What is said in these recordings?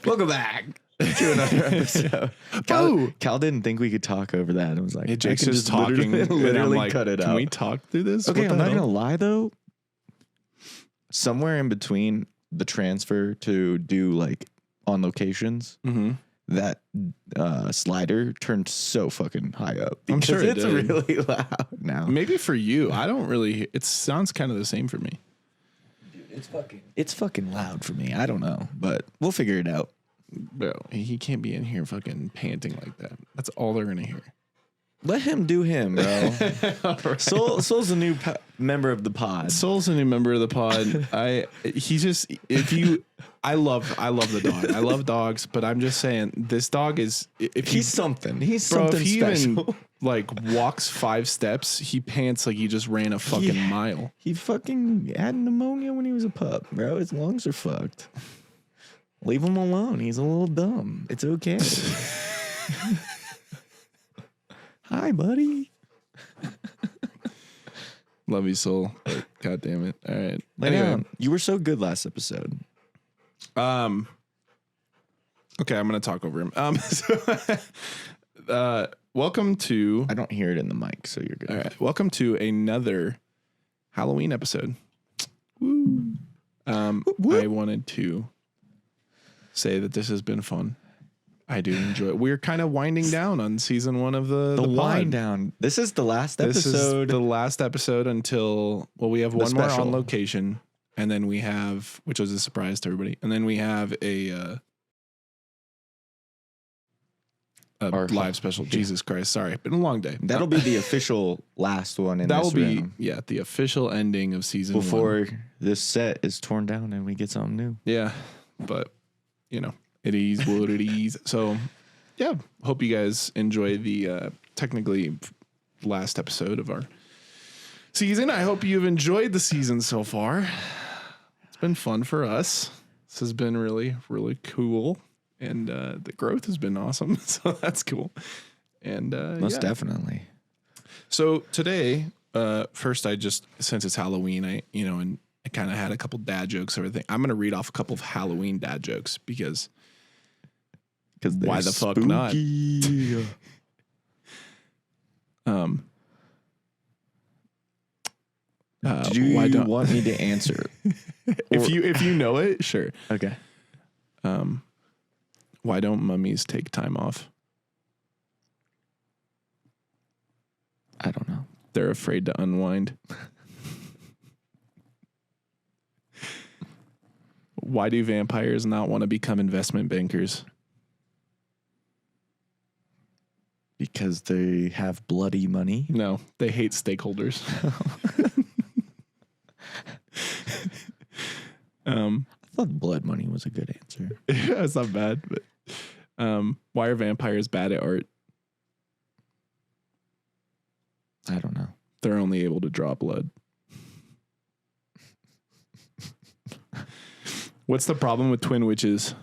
Welcome back to another episode. Cal didn't think we could talk over that. It was like, Jake's just talking. Literally like, cut it out. Can we talk through this? Okay, I'm not going to lie, though. Somewhere in between the transfer to do like on locations, that slider turned so fucking high up. I'm sure it's really loud now. Maybe for you. I don't really. It sounds kind of the same for me. It's fucking loud for me. I don't know, but we'll figure it out. Bro, he can't be in here fucking panting like that. That's all they're gonna hear. Let him do him, bro. Right. Soul's a new member of the pod. Soul's a new member of the pod. I love the dog. I love dogs, but I'm just saying this dog is He's something special. Even like walks 5 steps, he pants like he just ran a fucking mile. He fucking had pneumonia when he was a pup, bro. His lungs are fucked. Leave him alone. He's a little dumb. It's okay. Hi, buddy. Love you, Soul. But God damn it. All right. Anyway, you were so good last episode. Okay, I'm gonna talk over him. Welcome to. I don't hear it in the mic, so you're good. All right. Welcome to another Halloween episode. Woo. I wanted to say that this has been fun. I do enjoy it. We're kind of winding down on season 1 of the wind down. This is the last episode. This is the last episode until we have one more on location, and then we have, which was a surprise to everybody, and then we have a live special. Yeah. Jesus Christ, sorry, been a long day. That'll be the official last one. That'll be room. The official ending of season before 1. This set is torn down and we get something new. Yeah, but it is what it is. So yeah, hope you guys enjoy the technically last episode of our season. I hope you've enjoyed the season so far. It's been fun for us. This has been really, really cool. And the growth has been awesome. So that's cool. And most definitely. So today, first, since it's Halloween, I kind of had a couple dad jokes or everything. I'm going to read off a couple of Halloween dad jokes because why the fuck not? Do you want me to answer? If you know it, sure. Okay. Why don't mummies take time off? I don't know. They're afraid to unwind. Why do vampires not want to become investment bankers? Because they have bloody money? No, they hate stakeholders. I thought blood money was a good answer. Yeah, it's not bad, but why are vampires bad at art? I don't know. They're only able to draw blood. What's the problem with twin witches?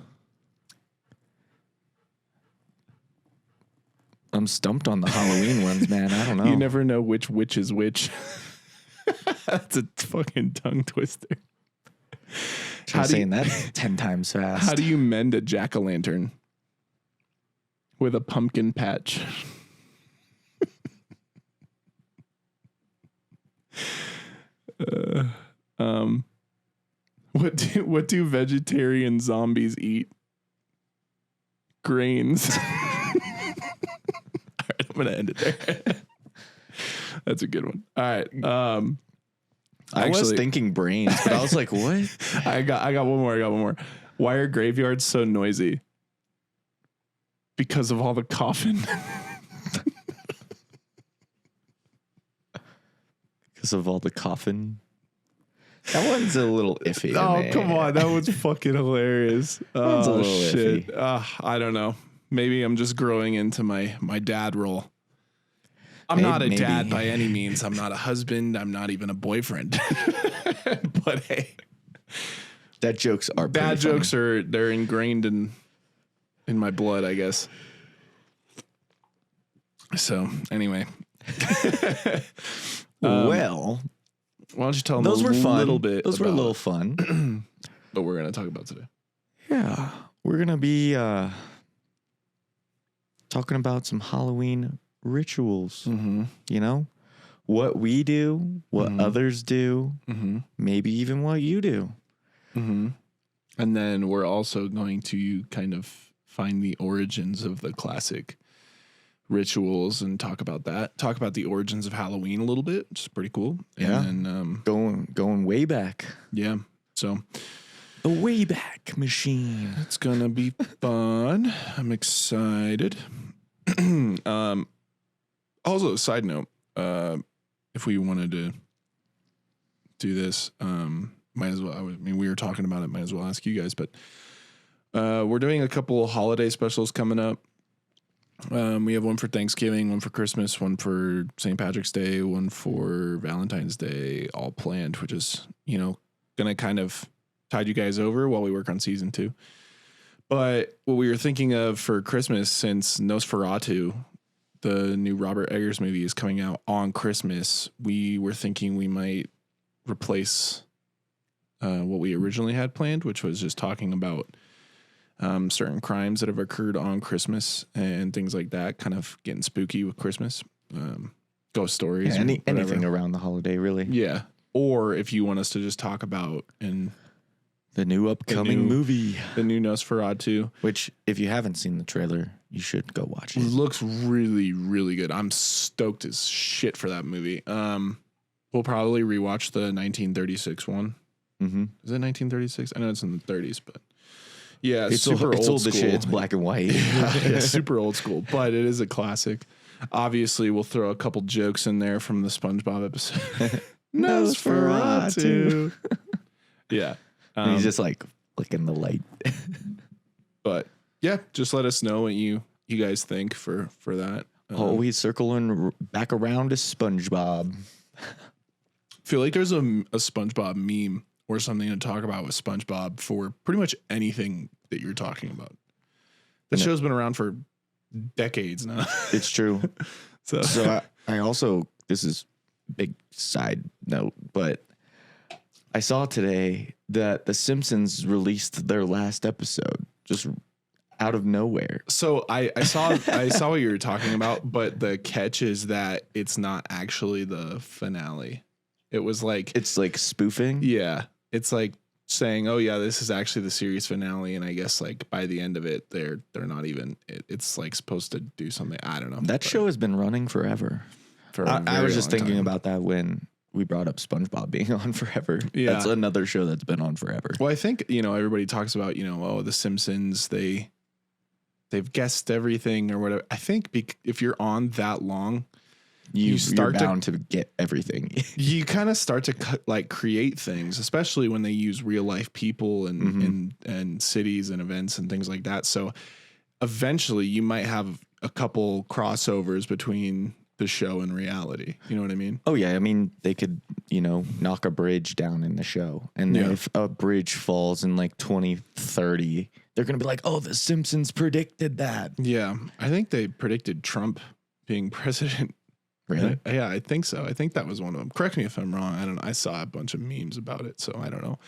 I'm stumped on the Halloween ones, man. I don't know. You never know which witch is which. That's a fucking tongue twister. Try saying that 10 times fast. How do you mend a jack-o'-lantern? With a pumpkin patch. What do vegetarian zombies eat? Grains. All right, I'm gonna end it there. That's a good one. All right. I was thinking brains, but I was like, what? I got one more. Why are graveyards so noisy? Because of all the coffin. Because of all the coffin. That one's a little iffy. Oh, come on. That was fucking hilarious. One's a little shit. iffy. I don't know. Maybe I'm just growing into my dad role. I'm not a dad by any means. I'm not a husband. I'm not even a boyfriend. But hey, dad jokes are bad jokes they're ingrained in my blood, I guess. So anyway, well, why don't you tell them those were fun. Little bit? Those were a little fun. What we're going to talk about today. Yeah. we're going to be talking about some Halloween rituals. Mm-hmm. You know, what we do, what others do, maybe even what you do. Mm-hmm. And then we're also going to kind of find the origins of the classic rituals and talk about that. Talk about the origins of Halloween a little bit, which is pretty cool. Yeah. And then, going way back. Yeah. So the Wayback Machine. It's going to be fun. I'm excited. Also, side note, if we wanted to do this, might as well. I mean, we were talking about it. Might as well ask you guys, but we're doing a couple holiday specials coming up. We have one for Thanksgiving, one for Christmas, one for St. Patrick's Day, one for Valentine's Day, all planned, which is, going to kind of tide you guys over while we work on season 2. But what we were thinking of for Christmas, since Nosferatu, the new Robert Eggers movie, is coming out on Christmas, we were thinking we might replace what we originally had planned, which was just talking about certain crimes that have occurred on Christmas and things like that, kind of getting spooky with Christmas, ghost stories. Yeah, anything around the holiday, really. Yeah. Or if you want us to just talk about the new upcoming movie, the new Nosferatu, which if you haven't seen the trailer, you should go watch it. Looks really, really good. I'm stoked as shit for that movie. We'll probably rewatch the 1936 one. Mm-hmm. Is it 1936? I know it's in the 30s, but yeah, it's super old school. Shit. It's black and white. Yeah, super old school, but it is a classic. Obviously, we'll throw a couple jokes in there from the SpongeBob episode. Nosferatu. Yeah. And he's just like flicking the light. But yeah, just let us know what you guys think for that. Always circling back around to SpongeBob. I feel like there's a SpongeBob meme or something to talk about with SpongeBob for pretty much anything that you're talking about. The show's been around for decades now. It's true. So I also, this is big side note, but I saw today that The Simpsons released their last episode just out of nowhere. So I saw what you were talking about, but the catch is that it's not actually the finale. It was like, it's like spoofing. Yeah. It's like saying, oh yeah, this is actually the series finale. And I guess like by the end of it, they're not even, it's like supposed to do something. I don't know. That show has been running forever. I was just thinking about that when we brought up SpongeBob being on forever. Yeah. That's another show that's been on forever. Well, I think, everybody talks about, oh, The Simpsons, they've guessed everything or whatever. I think if you're on that long, you're bound to get everything. You kind of start to create things, especially when they use real life people and cities and events and things like that. So eventually you might have a couple crossovers between the show and reality. You know what I mean? Oh yeah. I mean, they could, knock a bridge down in the show. And then if a bridge falls in like 2030, they're going to be like, oh, The Simpsons predicted that. Yeah. I think they predicted Trump being president. Really? Yeah, I think so. I think that was one of them. Correct me if I'm wrong. I don't know. I saw a bunch of memes about it, so I don't know.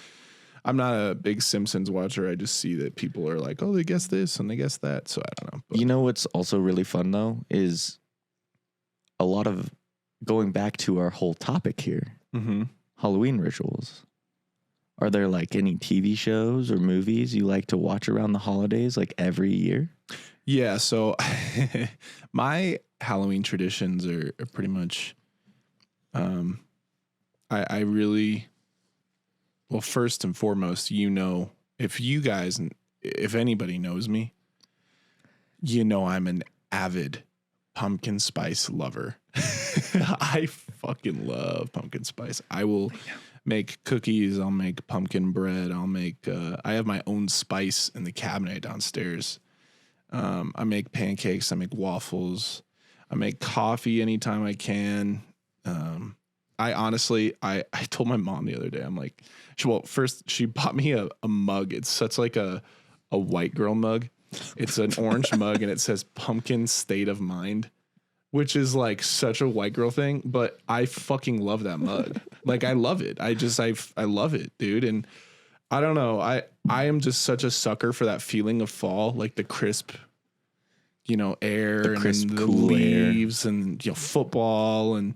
I'm not a big Simpsons watcher. I just see that people are like, oh, they guessed this and they guessed that. So I don't know. But. You know what's also really fun, though, is a lot of going back to our whole topic here, Halloween rituals. Are there like any TV shows or movies you like to watch around the holidays, like every year? Yeah, so my Halloween traditions are pretty much, I really, well, first and foremost, if anybody knows me, I'm an avid pumpkin spice lover. I fucking love pumpkin spice. I will make cookies. I'll make pumpkin bread. I have my own spice in the cabinet downstairs. I make pancakes. I make waffles. I make coffee anytime I can. I honestly, I told my mom the other day, I'm like, first she bought me a mug. It's such like a white girl mug. It's an orange mug and it says pumpkin state of mind, which is like such a white girl thing, but I fucking love that mug. Like I love it. I love it, dude. And I don't know. I am just such a sucker for that feeling of fall, like the crisp, air, The crisp, and the cool leaves and, football. And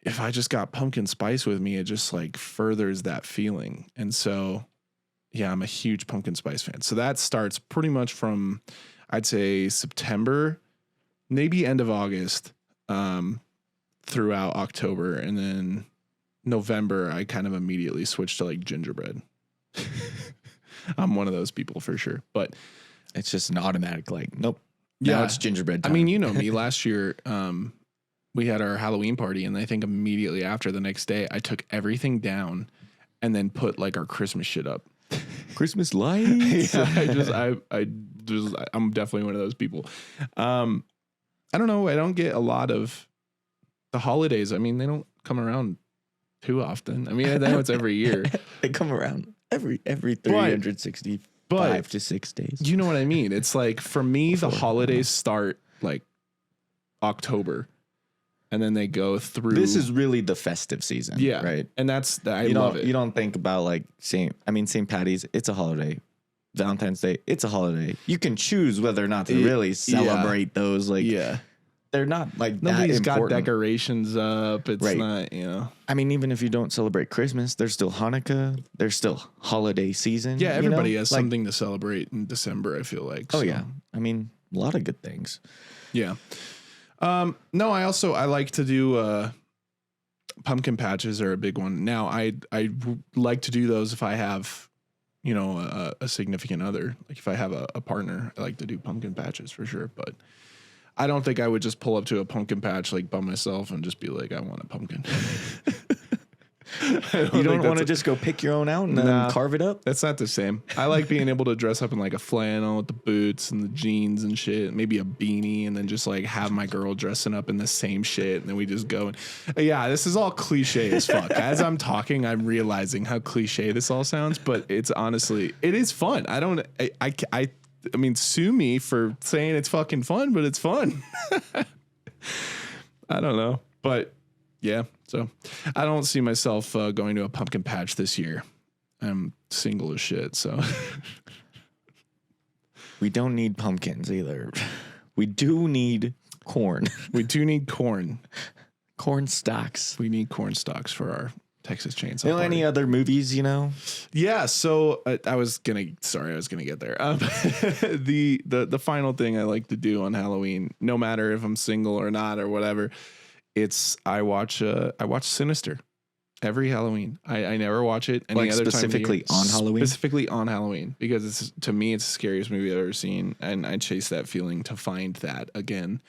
if I just got pumpkin spice with me, it just like furthers that feeling. And so, yeah, I'm a huge pumpkin spice fan. So that starts pretty much from, I'd say, September, maybe end of August, throughout October. And then November, I kind of immediately switched to like gingerbread. I'm one of those people for sure, but it's just an automatic, like, nope. Now it's gingerbread time. I mean, you know me, last year, we had our Halloween party, and I think immediately after, the next day, I took everything down and then put like our Christmas shit up. Christmas lights. Yeah, I'm definitely one of those people. I don't know. I don't get a lot of the holidays. I mean, they don't come around too often. I mean, I know it's every year. They come around every 365 to 6 days. You know what I mean? It's like, for me, the holidays start like October, and then they go through. This is really the festive season. Yeah. Right. And I love it. You don't think about like St. Patty's, it's a holiday. Valentine's Day, it's a holiday. You can choose whether or not to really celebrate those. Like, they're not like nobody's that important. Got decorations up. It's not, I mean, even if you don't celebrate Christmas, there's still Hanukkah. There's still holiday season. Yeah, everybody has something to celebrate in December, I feel like. Oh, yeah. I mean, a lot of good things. Yeah. No, I like to do pumpkin patches are a big one. Now, I like to do those if I have, a significant other. Like if I have a partner, I like to do pumpkin patches for sure. But I don't think I would just pull up to a pumpkin patch like by myself and just be like, I want a pumpkin. You don't want to just go pick your own out and then carve it up? That's not the same. I like being able to dress up in like a flannel with the boots and the jeans and shit, maybe a beanie, and then just like have my girl dressing up in the same shit, and then we just go. And yeah, this is all cliche as fuck. As I'm talking, I'm realizing how cliche this all sounds, but it's honestly, it is fun. I mean, sue me for saying it's fucking fun, but it's fun. I don't know, but yeah. So I don't see myself going to a pumpkin patch this year. I'm single as shit. So we don't need pumpkins either. We do need corn. We do need corn. Corn stalks. We need corn stalks for our Texas Chainsaw Party. Any other movies, Yeah, so I was gonna get there. The final thing I like to do on Halloween, no matter if I'm single or not or whatever, I watch Sinister every Halloween. I never watch it any other specifically time on Halloween. Specifically on Halloween, because it's the scariest movie I've ever seen, and I chase that feeling to find that again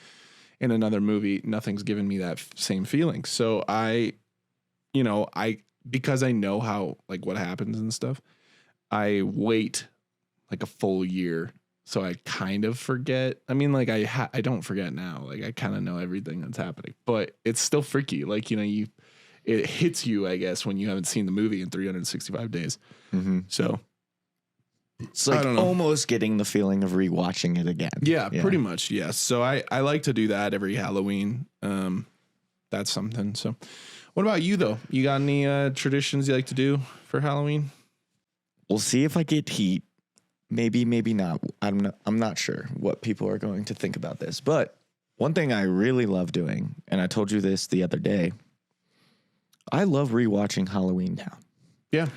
in another movie. Nothing's given me that same feeling. So because I know how, like, what happens and stuff, I wait like a full year. So I kind of forget. I mean, like I don't forget now. Like I kind of know everything that's happening, but it's still freaky. Like, it hits you, I guess, when you haven't seen the movie in 365 days. Mm-hmm. So it's like almost getting the feeling of rewatching it again. Yeah, pretty much. Yeah. So I like to do that every Halloween. That's something. So what about you though? You got any traditions you like to do for Halloween? We'll see if I get heat. Maybe not. I'm not sure what people are going to think about this. But one thing I really love doing, and I told you this the other day, I love rewatching Halloween Town. Yeah.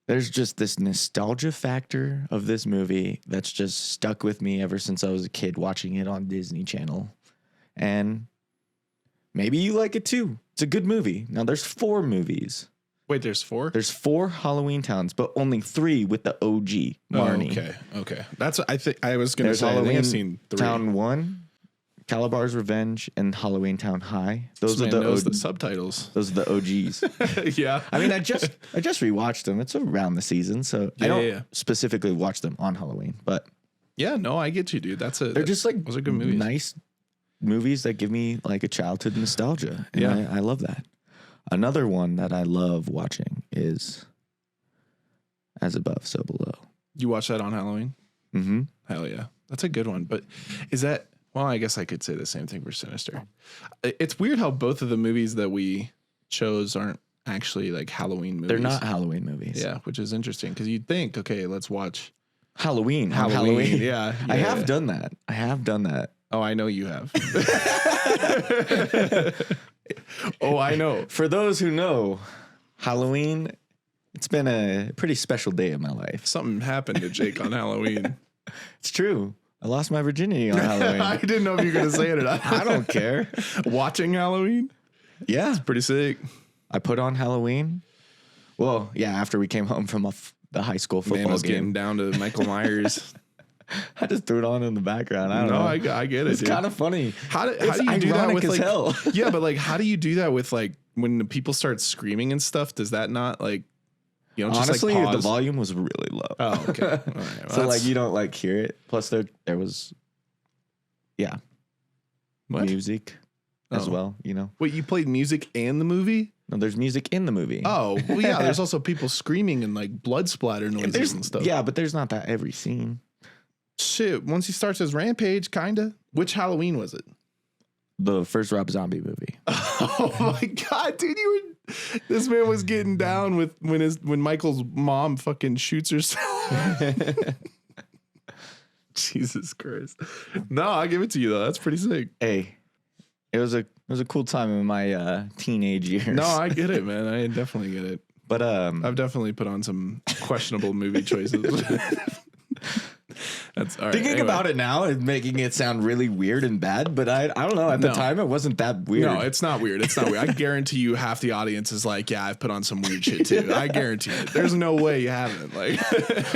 There's just this nostalgia factor of this movie that's just stuck with me ever since I was a kid watching it on Disney Channel. And maybe you like it too. It's a good movie. Now, there's 4 movies. Wait, there's 4? There's 4 Halloween Towns, but only 3 with the OG Marnie. Oh, okay. That's I think I was going to say. Halloween I've seen 3. Town 1, Calabar's Revenge, and Halloween Town High. Those are the subtitles. Those are the OGs. Yeah. I mean, I just rewatched them. It's around the season, so I don't specifically watch them on Halloween, but yeah, no, I get you, dude. They're just like those are good movies. Nice movies that give me like a childhood nostalgia. And I love that. Another one that I love watching is As Above, So Below. You watch that on Halloween? Mm-hmm. Hell yeah. That's a good one. But is that, well, I guess I could say the same thing for Sinister. It's weird how both of the movies that we chose aren't actually like Halloween movies. They're not Halloween movies. Yeah, which is interesting because you'd think, okay, let's watch Halloween. Halloween. Yeah, I have done that. Oh, I know you have. Oh, I know. For those who know, Halloween, it's been a pretty special day in my life. Something happened to Jake on Halloween. It's true. I lost my virginity on Halloween. I didn't know if you were going to say it or not. I don't care. Watching Halloween? Yeah. Pretty sick. I put on Halloween. Well, yeah, after we came home from the high school football Man was game. getting down to Michael Myers. I just threw it on in the background. I don't know. I get it. It's kind of funny. How do you do that with as like hell. Yeah, but like how do you do that with like when the people start screaming and stuff? Does that not like you know just honestly like the pause? volume was really low. Oh, okay. All right. Well, So like you don't like hear it. Plus there was music as well, you know. Wait, you played music and the movie? No, there's music in the movie. Oh, well, yeah. There's also people screaming and like blood splatter noises and stuff. Yeah, but there's not that every scene. Shit. Once he starts his rampage, kinda. Which Halloween was it? The first Rob Zombie movie. Oh my god, dude! This man was getting down with when Michael's mom fucking shoots herself. Jesus Christ! No, I give it to you though. That's pretty sick. Hey, it was a cool time in my teenage years. No, I get it, man. I definitely get it. But I've definitely put on some questionable movie choices. That's all right. Thinking about it now and making it sound really weird and bad, but I don't know. At the time, it wasn't that weird. No, it's not weird. It's not weird. I guarantee you, half the audience is like, "Yeah, I've put on some weird shit too." I guarantee it. There's no way you haven't. Like,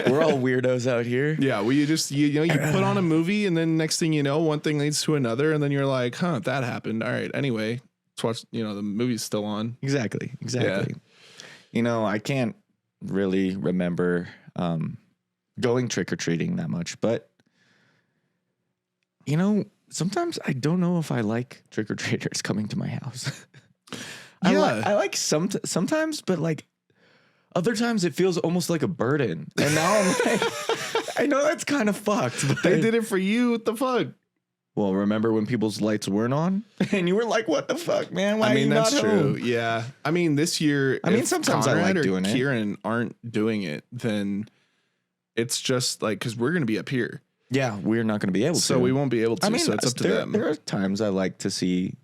we're all weirdos out here. Yeah, well, you put on a movie, and then next thing you know, one thing leads to another, and then you're like, "Huh, that happened." All right. Anyway, let's watch. The movie's still on. Exactly. Yeah. I can't really remember going trick-or-treating that much, but sometimes I don't know if I like trick-or-treaters coming to my house. I like sometimes, but like other times it feels almost like a burden, and now I'm like, I know that's kind of fucked, but They did it for you. What the fuck? Well, remember when people's lights weren't on and you were like, what the fuck, man? Why are you that's not true. home? Yeah. I mean, this year, if sometimes Conrad I like or doing it. Kieran aren't doing it, then it's just like, because we're going to be up here. Yeah, we're not going to be able to. So we won't be able to. So it's up to them. There are times I like to see,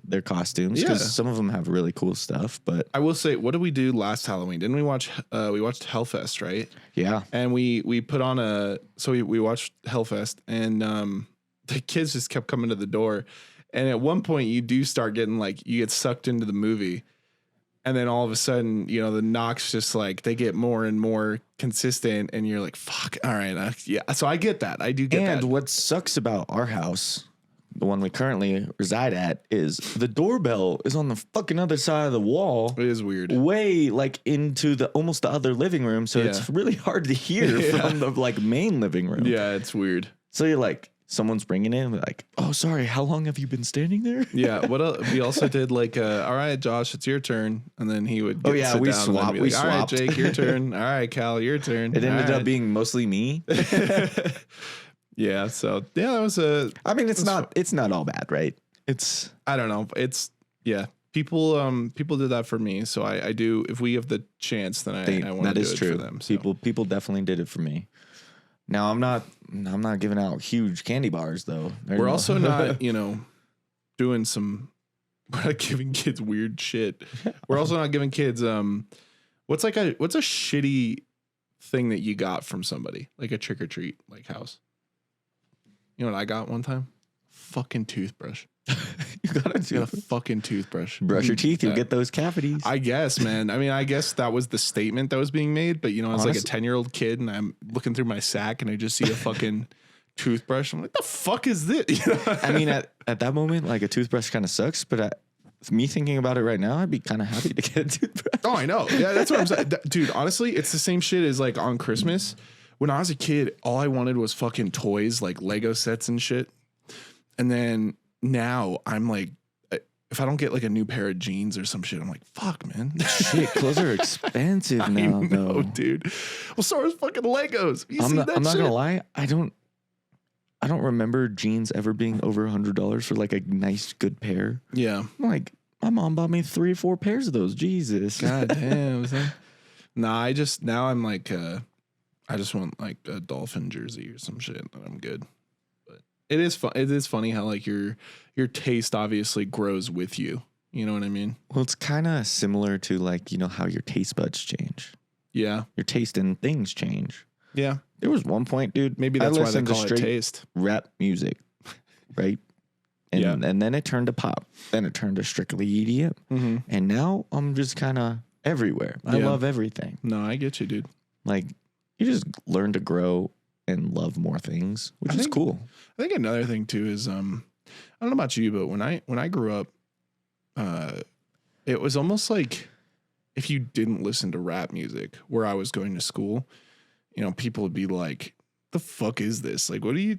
their costumes because some of them have really cool stuff. But I will say, what did we do last Halloween? Didn't we watch? We watched Hellfest, right? Yeah. And we put on we watched Hellfest, and the kids just kept coming to the door, and at one point you do start getting like you get sucked into the movie. And then all of a sudden, the knocks just like they get more and more consistent, and you're like, "Fuck, all right, yeah." So I get that. I do get that. And what sucks about our house, the one we currently reside at, is the doorbell is on the fucking other side of the wall. It is weird. Way like into almost the other living room, so it's really hard to hear from the like main living room. Yeah, it's weird. So you're like, someone's bringing in, like, oh, sorry, how long have you been standing there? Yeah. What else? We also did like, all right, Josh, it's your turn, and then he would. We sit down swapped. Like, all right, Jake, your turn. All right, Cal, your turn. It ended up being mostly me. Yeah. So yeah, that was it's not all bad, right? I don't know. People did that for me, so I do. If we have the chance, then I want to do it for them. So. People definitely did it for me. Now I'm not giving out huge candy bars though. We're also not, doing we're not giving kids weird shit. We're also not giving kids what's a shitty thing that you got from somebody, like a trick or treat like house. You know what I got one time? Fucking toothbrush. You got a fucking toothbrush. Brush your teeth, you'll get those cavities. I guess, man. I mean, I guess that was the statement that was being made, but I was like a 10-year-old kid, and I'm looking through my sack, and I just see a fucking toothbrush. I'm like, the fuck is this? I mean, at that moment, like a toothbrush kind of sucks, but me thinking about it right now, I'd be kind of happy to get a toothbrush. Oh, I know. Yeah, that's what I'm saying. Dude, honestly, it's the same shit as like on Christmas. When I was a kid, all I wanted was fucking toys, like Lego sets and shit. And then now I'm like, if I don't get like a new pair of jeans or some shit, I'm like, fuck, man. Shit, clothes are expensive now, though. Dude. Well, so is fucking Legos. I'm not gonna lie. I don't remember jeans ever being over $100 for like a nice, good pair. Yeah. I'm like, My mom bought me 3 or 4 pairs of those. Jesus. God damn. Nah, now I'm like, I just want like a Dolphin jersey or some shit, and I'm good. But it is fun. It is funny how like your taste obviously grows with you. You know what I mean? Well, it's kind of similar to like, how your taste buds change. Yeah. Your taste in things change. Yeah. There was one point, dude. Maybe that's why they call it taste. Rap music, right? And then it turned to pop. Then it turned to strictly EDM. Mm-hmm. And now I'm just kind of everywhere. I love everything. No, I get you, dude. Like, you just learn to grow and love more things, which is cool. I think another thing too is I don't know about you, but when I grew up, it was almost like if you didn't listen to rap music where I was going to school, people would be like, the fuck is this? Like, what do you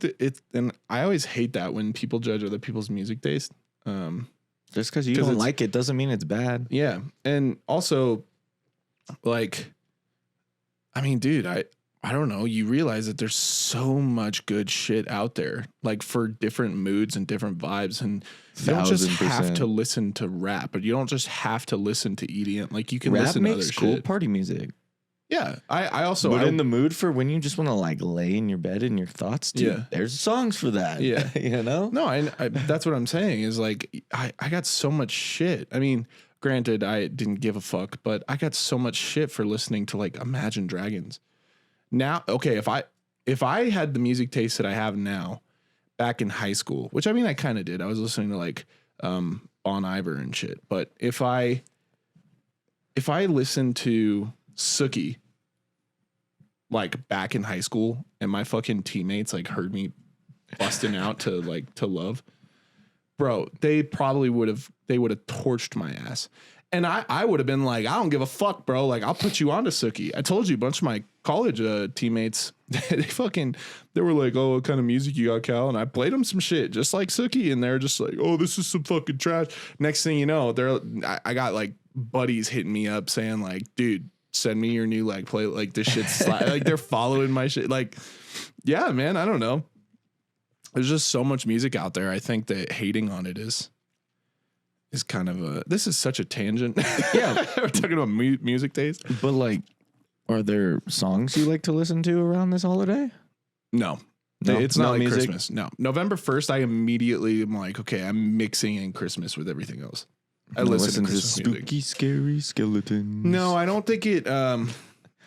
and I always hate that when people judge other people's music taste. Just because you don't like it doesn't mean it's bad. Yeah. And also, like, I mean, dude, I don't know. You realize that there's so much good shit out there, like for different moods and different vibes. And you don't just have to listen to rap, but you don't just have to listen to EDM. Like, you can listen to other shit. Rap makes cool party music. Yeah. I also... But in the mood for when you just want to like lay in your bed in your thoughts, dude, yeah, there's songs for that. Yeah. No, I that's what I'm saying is like, I got so much shit. I mean, granted, I didn't give a fuck, but I got so much shit for listening to like Imagine Dragons. Now, okay, if I had the music taste that I have now back in high school, which I mean, I kind of did. I was listening to like Bon Iver and shit. But if I listened to Sookie like back in high school and my fucking teammates like heard me busting out to love, bro, they would have torched my ass. And I would have been like, I don't give a fuck, bro. Like, I'll put you onto Sookie. I told you, a bunch of my college teammates, they were like, oh, what kind of music you got, Cal? And I played them some shit just like Sookie. And they're just like, oh, this is some fucking trash. Next thing you know, I got like buddies hitting me up saying like, dude, send me your new like play, like this shit's like they're following my shit. Like, yeah, man, I don't know. There's just so much music out there. I think that hating on it is kind of this is such a tangent. Yeah. We're talking about music taste. But like, are there songs you like to listen to around this holiday? No, it's not like music? Christmas. No, November 1st, I immediately am like, okay, I'm mixing in Christmas with everything else. I listen to spooky, music. Scary skeletons. No, I don't think it.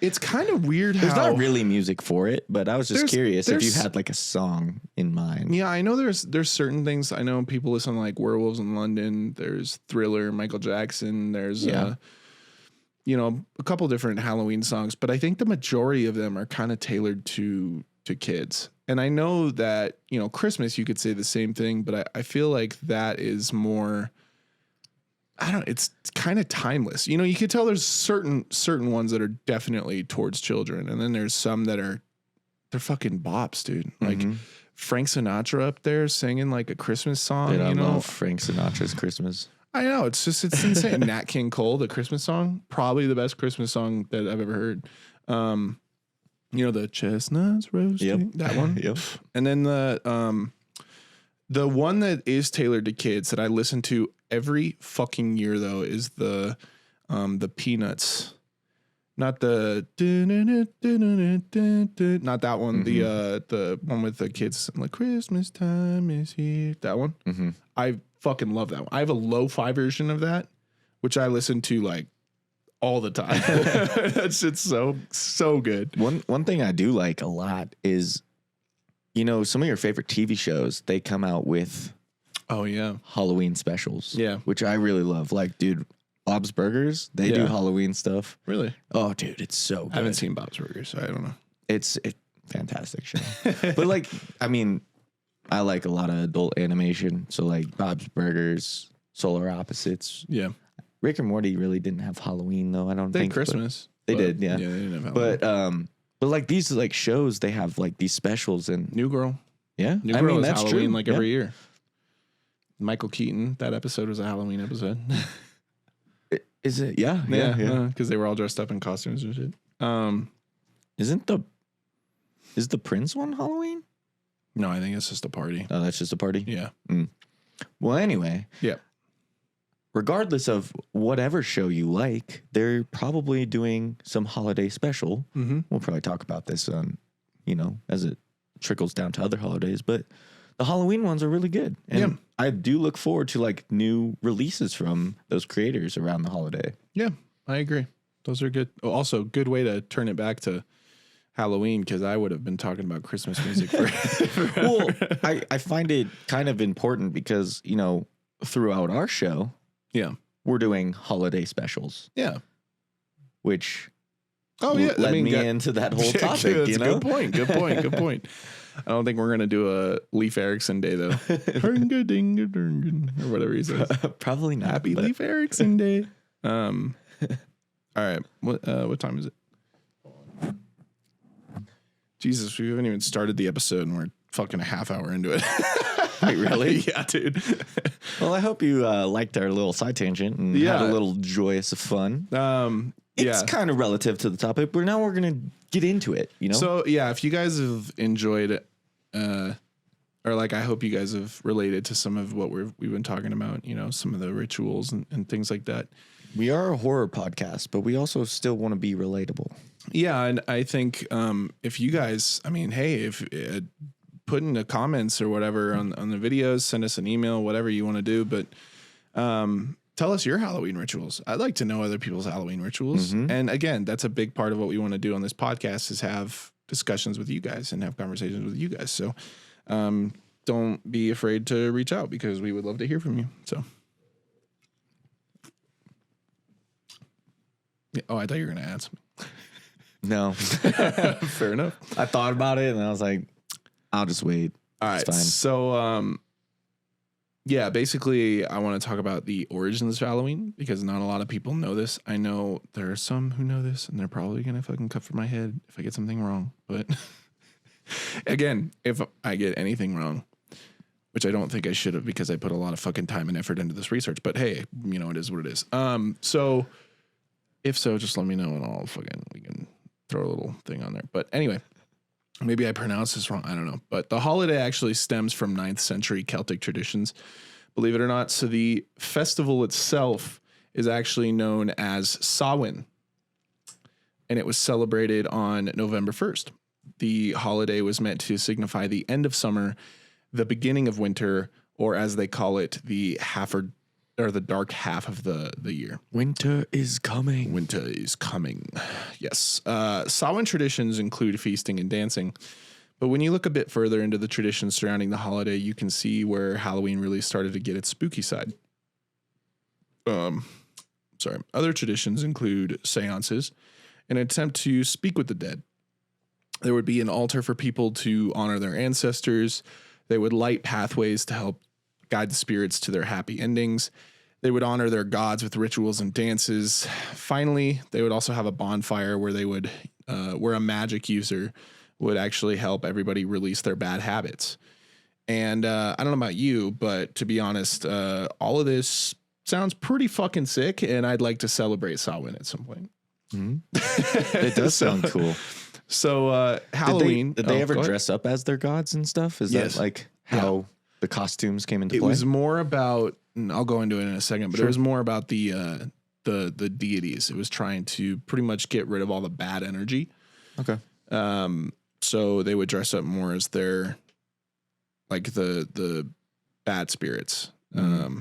It's kind of weird. There's not really music for it, but I was just curious if you had like a song in mind. Yeah, I know there's certain things. I know people listen to like Werewolves in London. There's Thriller, Michael Jackson. There's a couple different Halloween songs, but I think the majority of them are kind of tailored to kids. And I know that Christmas you could say the same thing, but I feel like that is more. It's kind of timeless. You could tell there's certain ones that are definitely towards children. And then there's some that they're fucking bops, dude. Like Frank Sinatra up there singing like a Christmas song. Dude, I love Frank Sinatra's Christmas. I know. It's insane. Nat King Cole, the Christmas song, probably the best Christmas song that I've ever heard. The chestnuts roasting, that one. Yep. And then the one that is tailored to kids that I listen to every fucking year though is the Peanuts, not the not that one. The one with the kids like Christmas time is here. That one. Mm-hmm. I fucking love that one. I have a lo-fi version of that, which I listen to like all the time. That shit's so good. One thing I do like a lot is, some of your favorite TV shows, they come out with Halloween specials. Yeah. Which I really love. Like, dude, Bob's Burgers, they do Halloween stuff. Really? Oh, dude, it's so good. I haven't seen Bob's Burgers, so I don't know. It's a fantastic show. But like, I mean, I like a lot of adult animation. So like Bob's Burgers, Solar Opposites. Yeah. Rick and Morty really didn't have Halloween though. I don't think. Christmas. They did, yeah. Yeah, they didn't have Halloween. But like these like shows, they have like these specials and New Girl. Yeah. New Girl is Halloween true. Like every year. Michael Keaton, that episode was a Halloween episode. Is it? Yeah. Because they were all dressed up in costumes and shit. Is the Prince one Halloween? No, I think it's just a party. Oh, that's just a party? Yeah. Well, anyway. Yeah. regardless of whatever show you like, they're probably doing some holiday special. Mm-hmm. We'll probably talk about this on, as it trickles down to other holidays, but the Halloween ones are really good. And I do look forward to like new releases from those creators around the holiday. Yeah, I agree. Those are good. Also, good way to turn it back to Halloween, because I would have been talking about Christmas music for Well, I find it kind of important because, throughout our show, we're doing holiday specials. Yeah. Which led me into that whole topic. That's a good point. Good point. I don't think we're going to do a Leif Erikson day, though. Or whatever he says. Probably not. Happy Leif Erikson day. All right. What time is it? Jesus, we haven't even started the episode and we're fucking a half hour into it. Wait, really? Yeah, dude. Well, I hope you liked our little side tangent and had a little joyous of fun. It's kind of relative to the topic, but now we're going to get into it, So, if you guys have enjoyed it, or like I hope you guys have related to some of what we've been talking about, some of the rituals and things like that. We are a horror podcast, but we also still want to be relatable. Yeah, and I think if you guys, if put in the comments or whatever on the videos, send us an email, whatever you want to do, but tell us your Halloween rituals. I'd like to know other people's Halloween rituals. Mm-hmm. And again, that's a big part of what we want to do on this podcast is have discussions with you guys and have conversations with you guys. So don't be afraid to reach out because we would love to hear from you. So. Yeah. Oh, I thought you were going to add something. No. Fair enough. I thought about it and I was like, I'll just wait. All right. So, basically I want to talk about the origins of Halloween because not a lot of people know this. I know there are some who know this and they're probably going to fucking cut for my head if I get something wrong. But again, if I get anything wrong, which I don't think I should have because I put a lot of fucking time and effort into this research, but hey, it is what it is. So if so, just let me know and we can throw a little thing on there. But anyway, maybe I pronounced this wrong. I don't know. But the holiday actually stems from 9th century Celtic traditions, believe it or not. So the festival itself is actually known as Samhain, and it was celebrated on November 1st. The holiday was meant to signify the end of summer, the beginning of winter, or as they call it, the the dark half of the year. Winter is coming. Winter is coming. Yes. Samhain traditions include feasting and dancing. But when you look a bit further into the traditions surrounding the holiday, you can see where Halloween really started to get its spooky side. Other traditions include seances, an attempt to speak with the dead. There would be an altar for people to honor their ancestors. They would light pathways to help guide the spirits to their happy endings. They would honor their gods with rituals and dances. Finally, they would also have a bonfire where they would, where a magic user would actually help everybody release their bad habits. And I don't know about you, but to be honest, all of this sounds pretty fucking sick, and I'd like to celebrate Samhain at some point. Mm-hmm. It does sound cool. So Halloween. Did they ever dress up as their gods and stuff? Is that like how the costumes came into play? It was more about, and I'll go into it in a second, but it was more about the deities. It was trying to pretty much get rid of all the bad energy. Okay. So they would dress up more as their, like the bad spirits. Mm-hmm.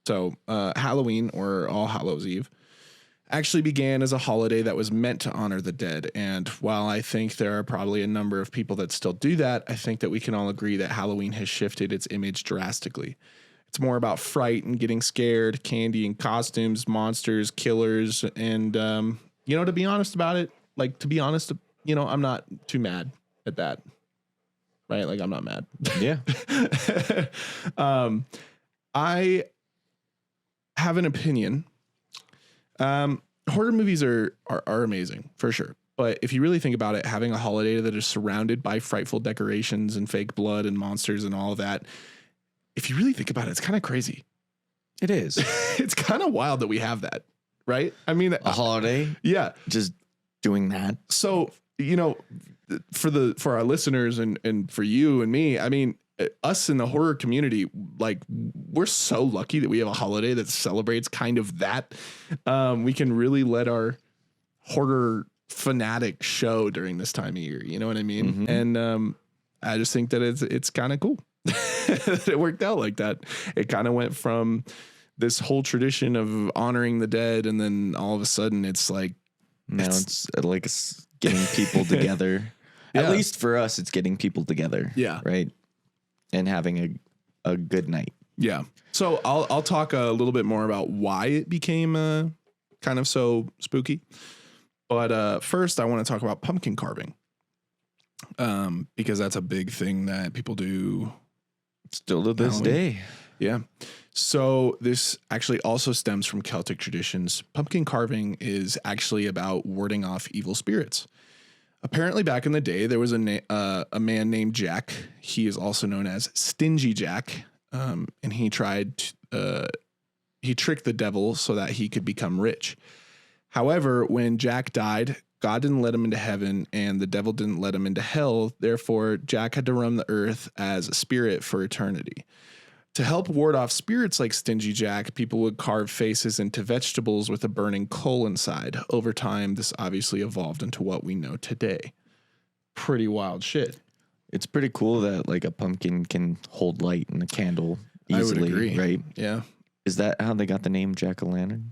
So Halloween, or All Hallows Eve, actually began as a holiday that was meant to honor the dead. And while I think there are probably a number of people that still do that, I think that we can all agree that Halloween has shifted its image drastically. It's more about fright and getting scared, candy and costumes, monsters, killers. And, to be honest about it, I'm not too mad at that. Right? Like, I'm not mad. Yeah. I have an opinion. Horror movies are amazing for sure. But if you really think about it, having a holiday that is surrounded by frightful decorations and fake blood and monsters and all of that, if you really think about it, it's kind of crazy. It is. It's kind of wild that we have that, right? I mean, a holiday. Yeah. Just doing that. So, for our listeners and for you and me, I mean, us in the horror community, like we're so lucky that we have a holiday that celebrates kind of that. We can really let our horror fanatic show during this time of year. You know what I mean? Mm-hmm. And I just think that it's kind of cool. It worked out like that. It kind of went from this whole tradition of honoring the dead, and then all of a sudden it's like now it's like it's getting people together. Yeah. At least for us, it's getting people together. Yeah. Right. And having a good night. Yeah. So I'll talk a little bit more about why it became kind of so spooky. But first, I want to talk about pumpkin carving, because that's a big thing that people do still to this day. Yeah. So this actually also stems from Celtic traditions. Pumpkin carving is actually about warding off evil spirits. Apparently, back in the day, there was a man named Jack. He is also known as Stingy Jack, and he tricked the devil so that he could become rich. However, when Jack died, God didn't let him into heaven, and the devil didn't let him into hell. Therefore, Jack had to roam the earth as a spirit for eternity. To help ward off spirits like Stingy Jack, people would carve faces into vegetables with a burning coal inside. Over time, this obviously evolved into what we know today. Pretty wild shit. It's pretty cool that like a pumpkin can hold light in a candle easily, I would agree. Right? Yeah. Is that how they got the name Jack-o'-lantern?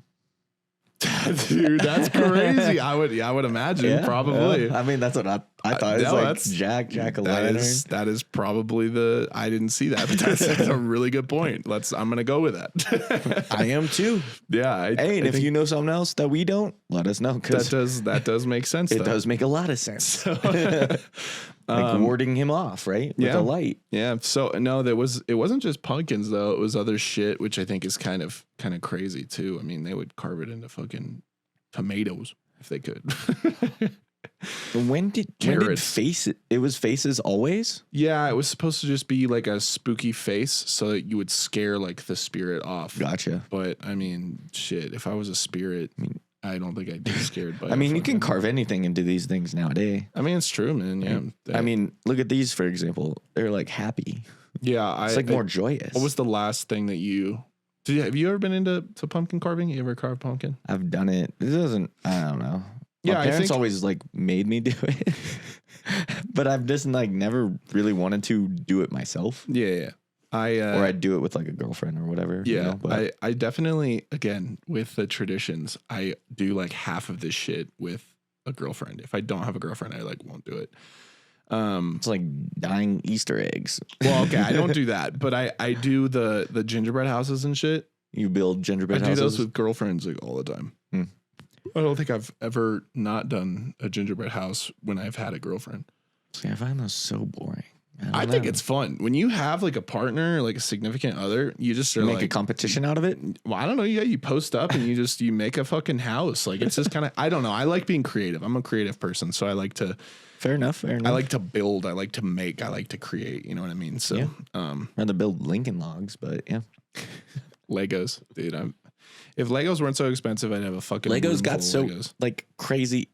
Dude, that's crazy. I would imagine, probably. Yeah. I mean, that's what I thought. It's like Jack-o'-lantern. That is probably I didn't see that, but that's a really good point. I'm gonna go with that. I am too. Yeah. And if you know something else that we don't, let us know. That does make sense. It does make a lot of sense. Like warding him off, right? With a light. Yeah. So no, it wasn't just pumpkins though. It was other shit, which I think is kind of crazy too. I mean, they would carve it into fucking tomatoes if they could. When did it was faces always? Yeah, it was supposed to just be like a spooky face so that you would scare like the spirit off. Gotcha. But I mean, shit, if I was a spirit, I don't think I'd be scared. I mean, you can carve anything into these things nowadays. I mean, it's true, man. Yeah. I mean, look at these, for example. They're like happy. Yeah. It's like more joyous. What was the last thing that have you ever been into pumpkin carving? You ever carved pumpkin? I've done it. I don't know. My parents always like made me do it, but I've just like never really wanted to do it myself. Yeah. Or I'd do it with like a girlfriend or whatever. Yeah. You know, but I definitely, again, with the traditions, I do like half of this shit with a girlfriend. If I don't have a girlfriend, I like won't do it. It's like dyeing Easter eggs. Well, okay, I don't do that, but I do the gingerbread houses and shit. You build gingerbread houses? I do those with girlfriends like all the time. I don't think I've ever not done a gingerbread house when I've had a girlfriend. See, I find those so boring. I think it's fun when you have like a partner, like a significant other. You just make a competition out of it. Well, I don't know. Yeah, you post up and you make a fucking house. Like it's just kind of. I don't know. I like being creative. I'm a creative person, so I like to. Fair enough. I like to build. I like to make. I like to create. You know what I mean? So, rather build Lincoln logs, but yeah, Legos, dude. If Legos weren't so expensive, I'd have a fucking Legos got so Legos. Like crazy,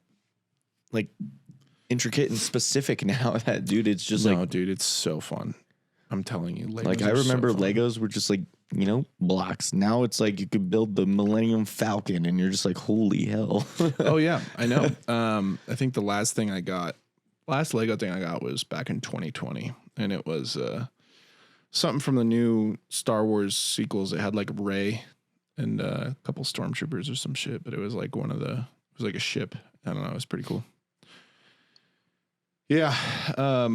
like intricate and specific now that dude, it's just dude, it's so fun. I'm telling you, Legos I remember Legos were just like, blocks. Now it's like you could build the Millennium Falcon and you're just like, holy hell. Oh yeah, I know. I think the last Lego thing I got was back in 2020, and it was something from the new Star Wars sequels. It had like Rey and a couple stormtroopers or some shit, but it was like it was like a ship. I don't know. It was pretty cool. Yeah. I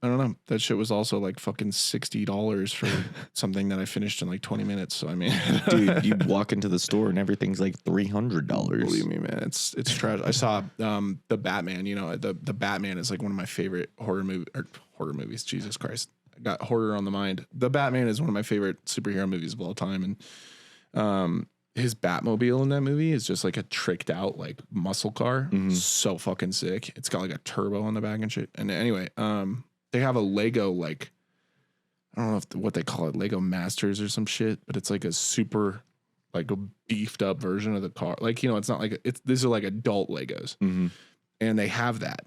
don't know. That shit was also like fucking $60 for something that I finished in like 20 minutes. So, I mean, dude, you walk into the store and everything's like $300. Believe me, man. It's trash. I saw the Batman, the Batman is like one of my favorite horror movies. Jesus Christ. Got horror on the mind. The Batman is one of my favorite superhero movies of all time, and his Batmobile in that movie is just like a tricked out like muscle car. So fucking sick. It's got like a turbo on the back and shit. And anyway, they have a Lego like I don't know what they call it, Lego Masters or some shit, but it's like a super like a beefed up version of the car. Like it's not like these are like adult Legos, and they have that.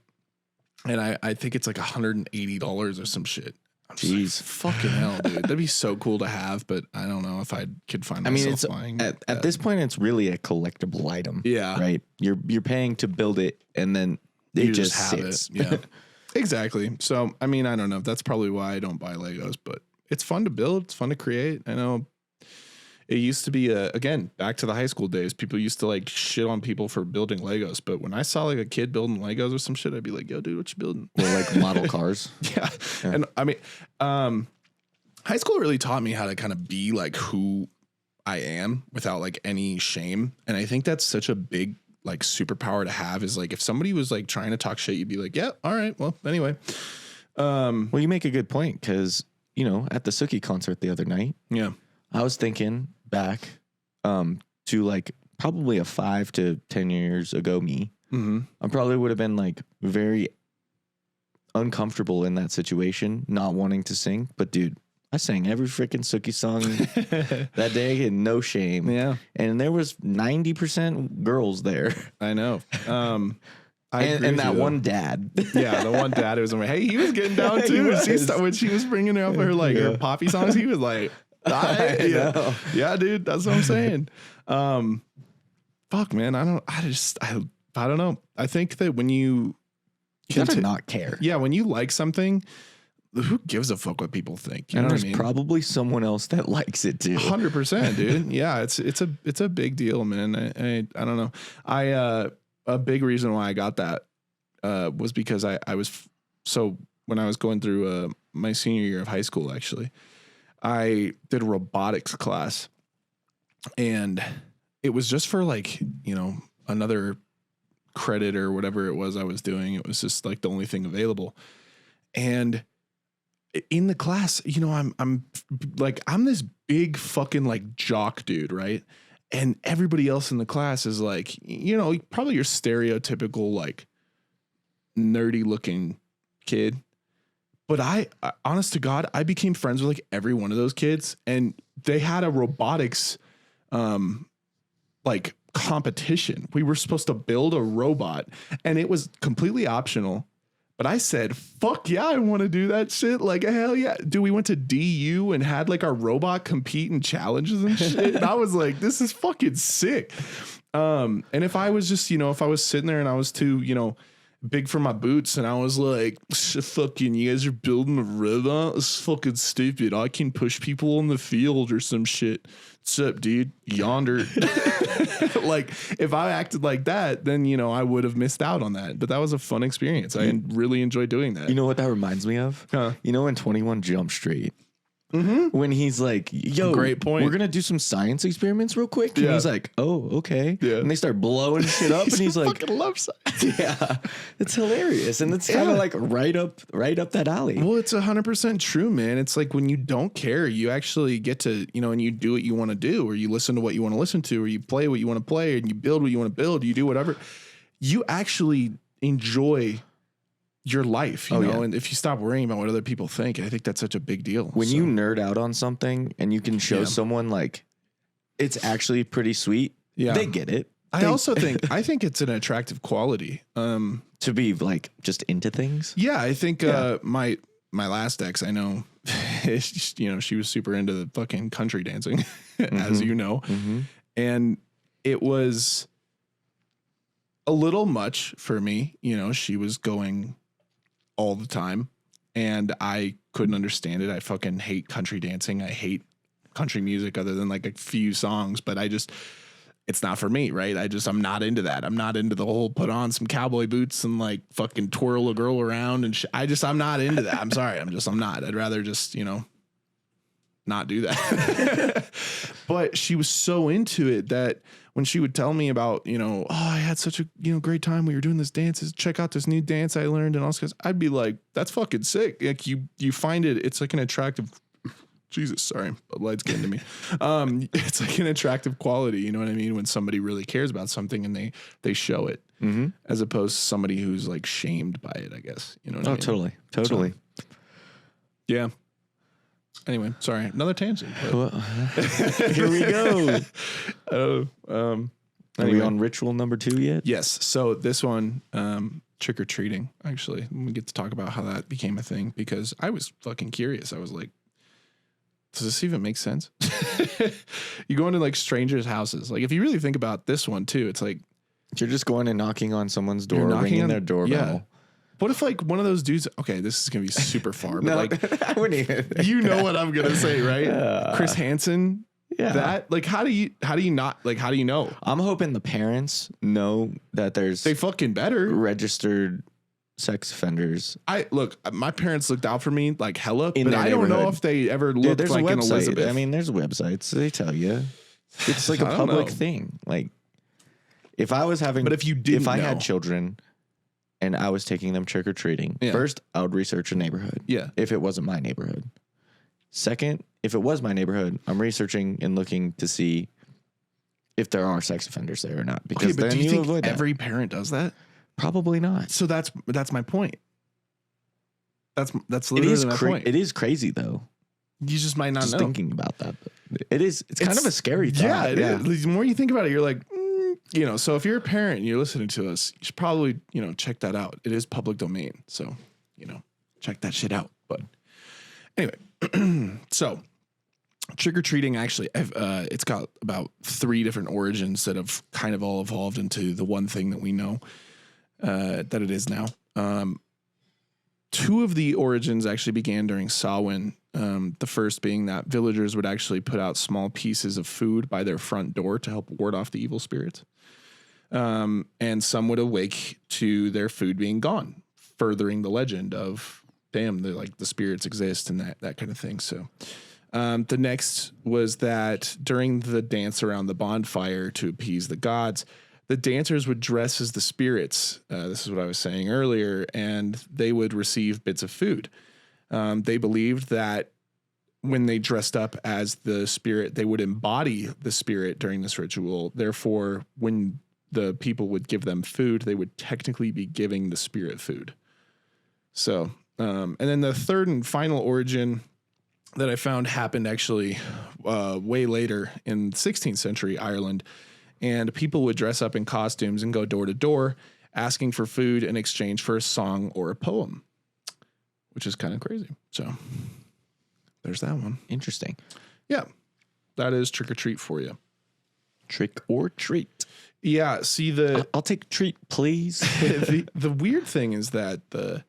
And I think it's like $180 or some shit. I'm just Jeez. like, fucking hell, dude. That'd be so cool to have, but I don't know if I could find myself buying at this point, it's really a collectible item. Yeah. Right? You're paying to build it, and then it you just have sits. it. Yeah. Exactly. So, I mean, I don't know. That's probably why I don't buy Legos, but it's fun to build. It's fun to create. I know it used to be, again, back to the high school days, people used to like shit on people for building Legos. But when I saw like a kid building Legos or some shit, I'd be like, yo, dude, what you building? Or like model cars. Yeah. And I mean, high school really taught me how to kind of be like who I am without like any shame. And I think that's such a big like superpower to have, is like if somebody was like trying to talk shit, you'd be like, yeah, all right, well, anyway. Well, you make a good point, because, you know, at the Suki concert the other night, Yeah. I was thinking back to like probably a 5 to 10 years ago me. Mm-hmm. I probably would have been like very uncomfortable in that situation, not wanting to sing. But dude, I sang every freaking Suki song that day, and no shame. Yeah. And there was 90% girls there. I know. And that one dad. Yeah, the one dad who was like, hey, he was getting down too. When she was bringing her up her like her poppy songs, he was like, yeah. Yeah, dude, that's what I'm saying. Fuck, man, I don't know. I think that when you gotta not care. Yeah, when you like something, who gives a fuck what people think? You and know there's what I mean? probably someone else that likes it too. 100%, dude. Yeah, it's a big deal, man. I don't know. A big reason why I got that was because I was so when I was going through my senior year of high school, actually, I did a robotics class, and it was just for like, you know, another credit or whatever it was I was doing. It was just like the only thing available. And in the class, you know, I'm this big fucking like jock dude, right? And everybody else in the class is like, you know, probably your stereotypical like nerdy looking kid. But I honest to God, I became friends with like every one of those kids, and they had a robotics like competition. We were supposed to build a robot, and it was completely optional. But I said, fuck yeah, I want to do that shit. Like, hell yeah. Dude, we went to DU and had like our robot compete in challenges and shit. And I was like, this is fucking sick. And if I was just, you know, if I was sitting there and I was too, you know, big for my boots, and I was like, fucking, you guys are building a robot? It's fucking stupid. I can push people on the field or some shit. What's up, dude? Yonder. Like, if I acted like that, then, you know, I would have missed out on that. But that was a fun experience. I really enjoyed doing that. You know what that reminds me of? Huh? You know, in 21 Jump Street, when he's like, yo, Great point. we're going to do some science experiments real quick. And he's like, oh, okay. Yeah. And they start blowing shit up. And he's like, fucking love science. yeah, it's hilarious. And it's kind of like right up that alley. Well, it's 100% true, man. It's like when you don't care, you actually get to, you know, and you do what you want to do, or you listen to what you want to listen to, or you play what you want to play, and you build what you want to build, you do whatever. You actually enjoy your life, you know, and if you stop worrying about what other people think, I think that's such a big deal. When you nerd out on something and you can show someone like it's actually pretty sweet, they get it. I think it's an attractive quality. To be like just into things. Yeah, I think my last ex, I know, you know, she was super into the fucking country dancing, as you know, and it was a little much for me. You know, she was going all the time, and I couldn't understand it. I fucking hate country dancing. I hate country music other than like a few songs, but it's not for me, right? I'm not into that. I'm not into the whole put on some cowboy boots and like fucking twirl a girl around and I'm not into that. I'm sorry. I'm not. I'd rather just, you know, not do that. But she was so into it that when she would tell me about, you know, oh, I had such a, you know, great time. We were doing this dances. Check out this new dance I learned and all this. I'd be like, that's fucking sick. Like you find it's like an attractive, Jesus, sorry, but light's getting to me. It's like an attractive quality. You know what I mean? When somebody really cares about something and they show it, as opposed to somebody who's like shamed by it, I guess. You know what I mean? Totally. So, yeah. Anyway, sorry, another tangent. Here we go. Are we on ritual number 2 yet? Yes. So this one, trick-or-treating, actually. We get to talk about how that became a thing, because I was fucking curious. I was like, does this even make sense? You go into like strangers' houses. Like, if you really think about this one too, it's like you're just going and knocking on someone's door, ringing their doorbell. Yeah. What if like one of those dudes? Okay, this is gonna be super far, but No, like I wouldn't even. You know what I'm gonna say, right? Chris Hansen. Yeah. That, like, how do you not, like, how do you know? I'm hoping the parents know that They fucking better. registered sex offenders. My parents looked out for me like hella, In but their I don't know neighborhood. if they ever Dude, looked there's like a an website. Elizabeth. I mean, there's websites. They tell you. It's like a I don't public know. thing. Like, if I was having, But if you didn't if I know. had children and I was taking them trick or treating, Yeah. first I would research a neighborhood. Yeah. If it wasn't my neighborhood. Second, if it was my neighborhood, I'm researching and looking to see if there are sex offenders there or not. Because Okay, but then do you think avoid that. every parent does that? Probably not. So that's my point. That's It literally is my point. it is crazy though. You just might not Just know. thinking about that. But it's kind of a scary thought. Yeah, it is. The more you think about it, you're like, so if you're a parent and you're listening to us, you should probably, check that out. It is public domain. So, check that shit out. But anyway, so trick-or-treating, actually, it's got about 3 different origins that have kind of all evolved into the one thing that we know that it is now. 2 of the origins actually began during Samhain. The first being that villagers would actually put out small pieces of food by their front door to help ward off the evil spirits. And some would awake to their food being gone, furthering the legend of, damn, the spirits exist and that kind of thing. So the next was that during the dance around the bonfire to appease the gods, the dancers would dress as the spirits. This is what I was saying earlier, and they would receive bits of food. They believed that when they dressed up as the spirit, they would embody the spirit during this ritual. Therefore, when the people would give them food, they would technically be giving the spirit food. So, and then the third and final origin that I found happened actually way later in 16th century Ireland. And people would dress up in costumes and go door to door asking for food in exchange for a song or a poem, which is kind of crazy. So there's that one. Interesting. Yeah, that is trick or treat for you. Trick or treat. Yeah, see I'll take a treat, please. the weird thing is that the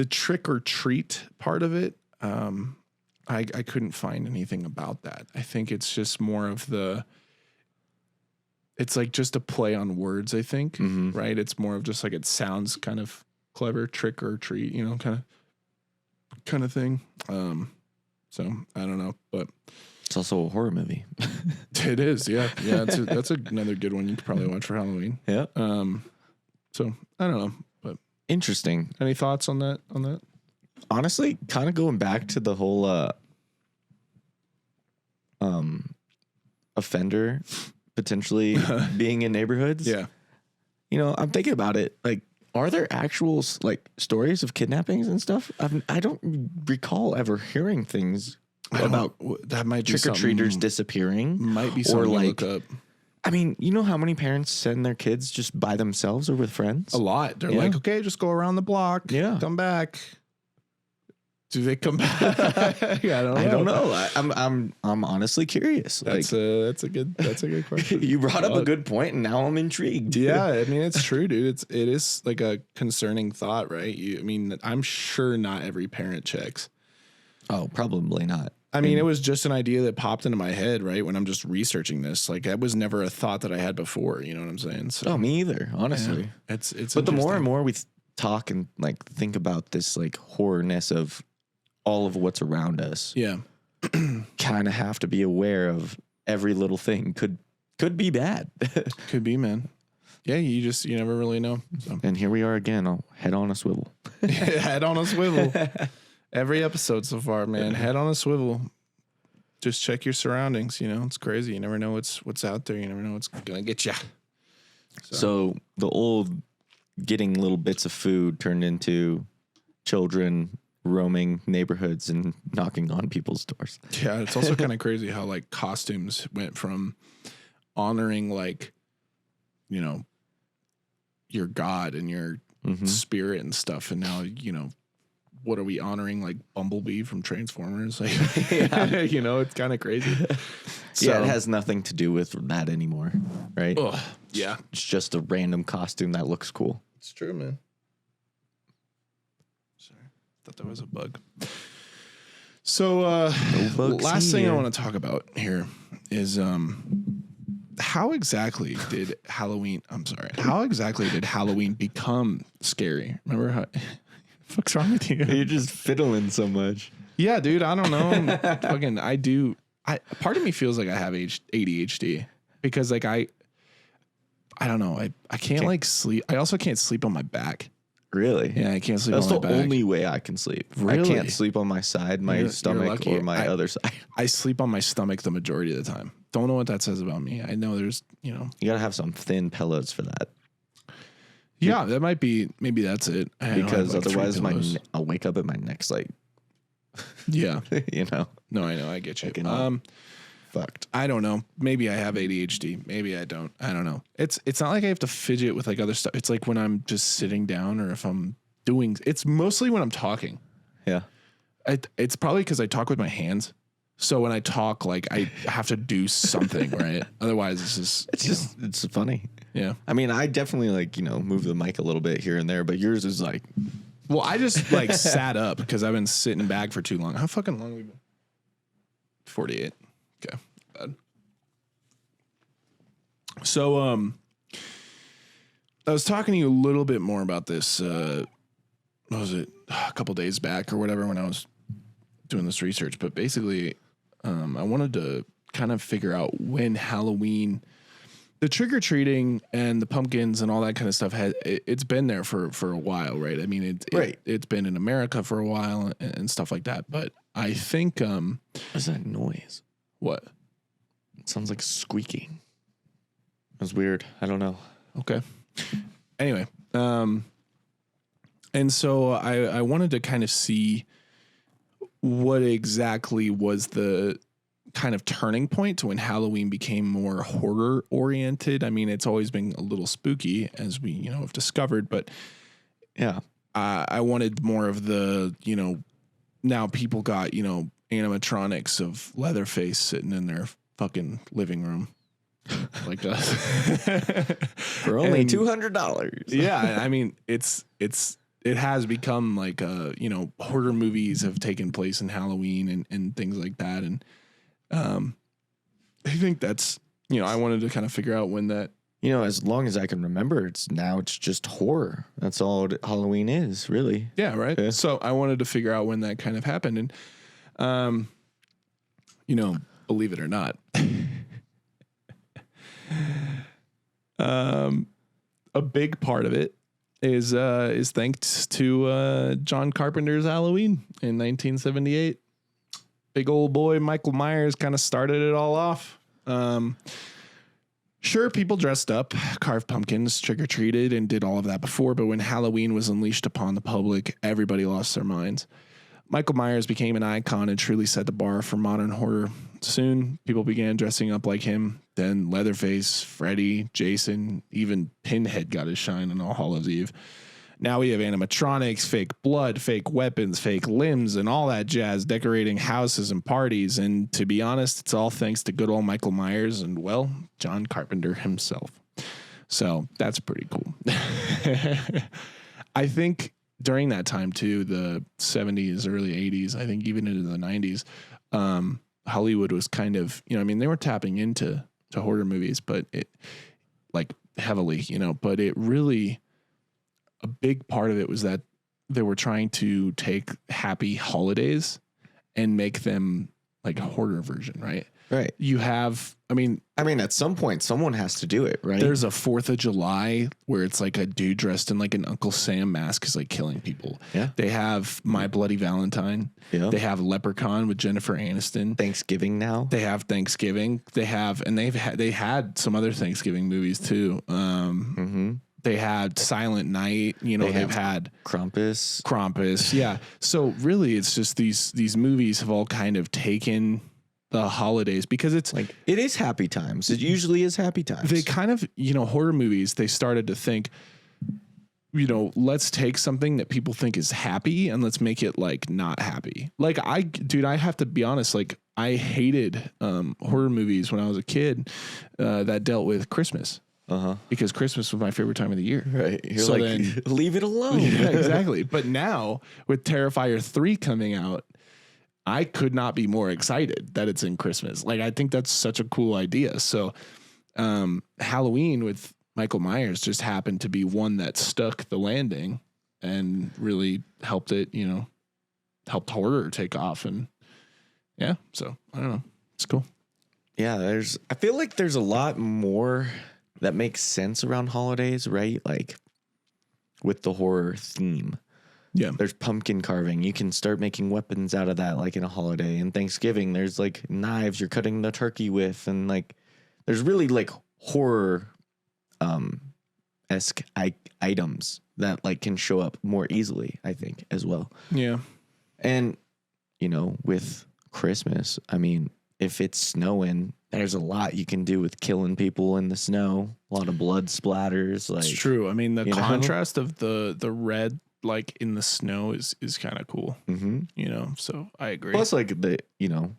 trick or treat part of it, I couldn't find anything about that. I think it's just more of it's like just a play on words, I think, right? It's more of just like it sounds kind of clever, trick or treat, kind of thing. So I don't know, but It's also a horror movie. it is, yeah. That's another good one you could probably watch for Halloween. Yeah. So I don't know, but Interesting. any thoughts on that? Honestly, kind of going back to the whole offender potentially being in neighborhoods. Yeah. I'm thinking about it. Like, are there actual stories of kidnappings and stuff? I don't recall ever hearing things about that might be trick or treaters disappearing. Might be something or to look up. I mean, you know how many parents send their kids just by themselves or with friends? A lot. They're Yeah. like, okay, just go around the block. Yeah. Come back. Do they come back? I don't know. I don't know. I'm honestly curious. That's a good question. You brought up a good point, and now I'm intrigued. Yeah, I mean, it's true, dude. It is like a concerning thought, right? I'm sure not every parent checks. Oh, probably not. I mean, it was just an idea that popped into my head, right? When I'm just researching this, like that was never a thought that I had before. You know what I'm saying? So, Oh, me either, honestly. yeah, it's. But the more and interesting. more we talk and think about this horrorness of all of what's around us, yeah, kind of have to be aware of every little thing could be bad. could be, man. Yeah, you never really know. So. And here we are again, I'll head on a swivel. Head on a swivel. Every episode so far, man. Head on a swivel. Just check your surroundings. It's crazy. You never know what's out there. You never know what's gonna get you. So the old getting little bits of food turned into children roaming neighborhoods and knocking on people's doors. Yeah, it's also kind of crazy how costumes went from honoring your God and your spirit and stuff. And now, what are we honoring? Like Bumblebee from Transformers? Like, it's kind of crazy. So, yeah, it has nothing to do with that anymore, right? Yeah. It's just a random costume that looks cool. It's true, man. Sorry. Thought that was a bug. So, last thing I want to talk about here is how exactly did Halloween become scary? Remember how fuck's wrong with you? You're just fiddling so much. Yeah, dude, I don't know. Part of me feels like I have ADHD because like I don't know. I can't like sleep. I also can't sleep on my back. Really? Yeah, I can't sleep That's on my the back. only way I can sleep. Really? I can't sleep on my side, my stomach, or my other side. I sleep on my stomach the majority of the time. Don't know what that says about me. I know there's, You gotta have some thin pillows for that. Yeah, that might be. Maybe that's it. Because otherwise, I'll wake up and my neck's like, yeah, No, I know. I get you. Fucked. I don't know. Maybe I have ADHD. Maybe I don't. I don't know. It's not like I have to fidget with like other stuff. It's like when I'm just sitting down or if I'm doing. It's mostly when I'm talking. Yeah. It's probably because I talk with my hands. So when I talk, like I have to do something, right? Otherwise, it's funny. Yeah. I mean, I definitely move the mic a little bit here and there, but yours is like. Well, I just like sat up because I've been sitting back for too long. How fucking long have we been? 48. Okay. Bad. So, I was talking to you a little bit more about this. What was it? A couple days back or whatever when I was doing this research. But basically, I wanted to kind of figure out when Halloween, the trick or treating and the pumpkins and all that kind of stuff it's been there for a while, right? I mean, it's been in America for a while and stuff like that. But I think, what's that noise? What? It sounds like squeaking. That's weird. I don't know. Okay. Anyway, and so I wanted to kind of see what exactly was the kind of turning point to when Halloween became more horror oriented. I mean, it's always been a little spooky as we, have discovered, but yeah, I wanted more of the, now people got, animatronics of Leatherface sitting in their fucking living room. Like us for only $200. Yeah. I mean, it has become like, horror movies have taken place in Halloween and things like that. And, I think that's, I wanted to kind of figure out when that, as long as I can remember, it's just horror. That's all Halloween is, really. Yeah. Right. Yeah. So I wanted to figure out when that kind of happened. And, believe it or not, a big part of it is thanks to John Carpenter's Halloween in 1978. Big old boy Michael Myers kind of started it all off. Sure, people dressed up, carved pumpkins, trick-or-treated, and did all of that before, but when Halloween was unleashed upon the public, everybody lost their minds. Michael Myers became an icon and truly set the bar for modern horror. Soon, people began dressing up like him. Then Leatherface, Freddy, Jason, even Pinhead got his shine on All Hallows Eve. Now we have animatronics, fake blood, fake weapons, fake limbs, and all that jazz decorating houses and parties. And to be honest, it's all thanks to good old Michael Myers and, well, John Carpenter himself. So that's pretty cool. I think during that time, too, the 70s, early 80s, I think even into the 90s, Hollywood was kind of, they were tapping into horror movies, but it like heavily, but it really, a big part of it was that they were trying to take happy holidays and make them like a horror version, right? Right. You have, I mean, at some point, someone has to do it, right? There's a 4th of July where it's like a dude dressed in like an Uncle Sam mask is like killing people. Yeah. They have My Bloody Valentine. Yeah. They have Leprechaun with Jennifer Aniston. Thanksgiving now. They have Thanksgiving. They had some other Thanksgiving movies too. They had Silent Night. They've had Krampus. Yeah. So really, it's just these movies have all kind of taken the holidays because it's like it is happy times. It usually is happy times. They kind of, horror movies, they started to think let's take something that people think is happy and let's make it like not happy. Like I have to be honest. Like I hated horror movies when I was a kid that dealt with Christmas. Because Christmas was my favorite time of the year. Right. You're so then, leave it alone. Yeah, exactly. But now with Terrifier 3 coming out, I could not be more excited that it's in Christmas. Like, I think that's such a cool idea. So Halloween with Michael Myers just happened to be one that stuck the landing and really helped it, helped horror take off. And yeah, so I don't know. It's cool. Yeah, I feel like there's a lot more that makes sense around holidays, right? Like with the horror theme. Yeah. There's pumpkin carving. You can start making weapons out of that, like in a holiday. And Thanksgiving, there's like knives you're cutting the turkey with. And like, there's really like horror esque items that like can show up more easily, I think, as well. Yeah. And, with Christmas, I mean, if it's snowing, there's a lot you can do with killing people in the snow. A lot of blood splatters. Like, it's true. I mean, the contrast of the red, like in the snow is kind of cool. Mm-hmm. So I agree. Plus, like you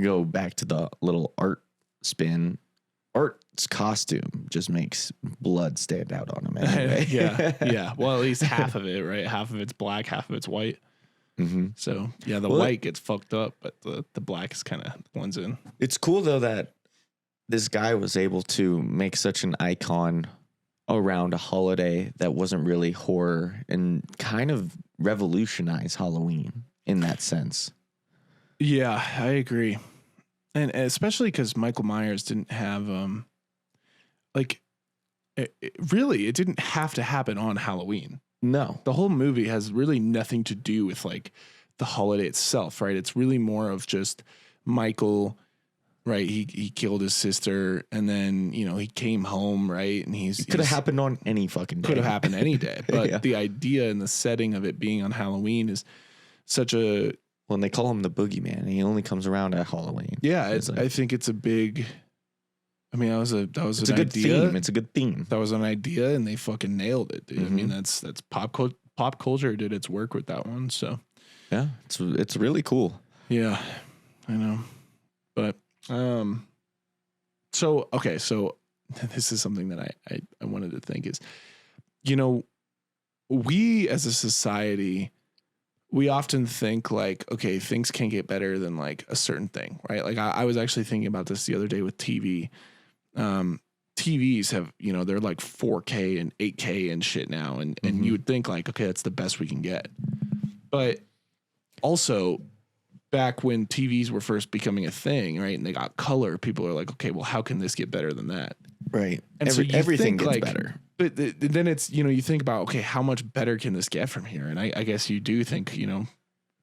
go back to the little art spin. Art's costume just makes blood stand out on him. Anyway. Yeah. Well, at least half of it, right? Half of it's black, half of it's white. Mm-hmm. So yeah, the white gets fucked up, but the black is kind of blends in. It's cool though that this guy was able to make such an icon around a holiday that wasn't really horror and kind of revolutionize Halloween in that sense. Yeah, I agree. And especially because Michael Myers didn't have it didn't have to happen on Halloween. No. The whole movie has really nothing to do with like the holiday itself, right? It's really more of just Michael, right? He killed his sister and then, he came home, right? And it could have happened on any fucking day. Could have happened any day. But the idea and the setting of it being on Halloween is such a... When they call him the boogeyman, and he only comes around at Halloween. Yeah, I think it's a big... I mean, that was a good theme. It's a good theme. That was an idea, and they fucking nailed it, dude. Mm-hmm. I mean, that's pop culture did its work with that one. So yeah, it's really cool. Yeah, I know. But so this is something that I wanted to think is, we as a society, we often think like, okay, things can't get better than like a certain thing, right? Like I was actually thinking about this the other day with TV. TVs have, they're like 4K and 8K and shit now. And you would think like, okay, that's the best we can get. But also back when TVs were first becoming a thing, right? And they got color, people are like, okay, well, how can this get better than that? Right. And everything gets better. But then it's, you think about, okay, how much better can this get from here? And I guess you do think,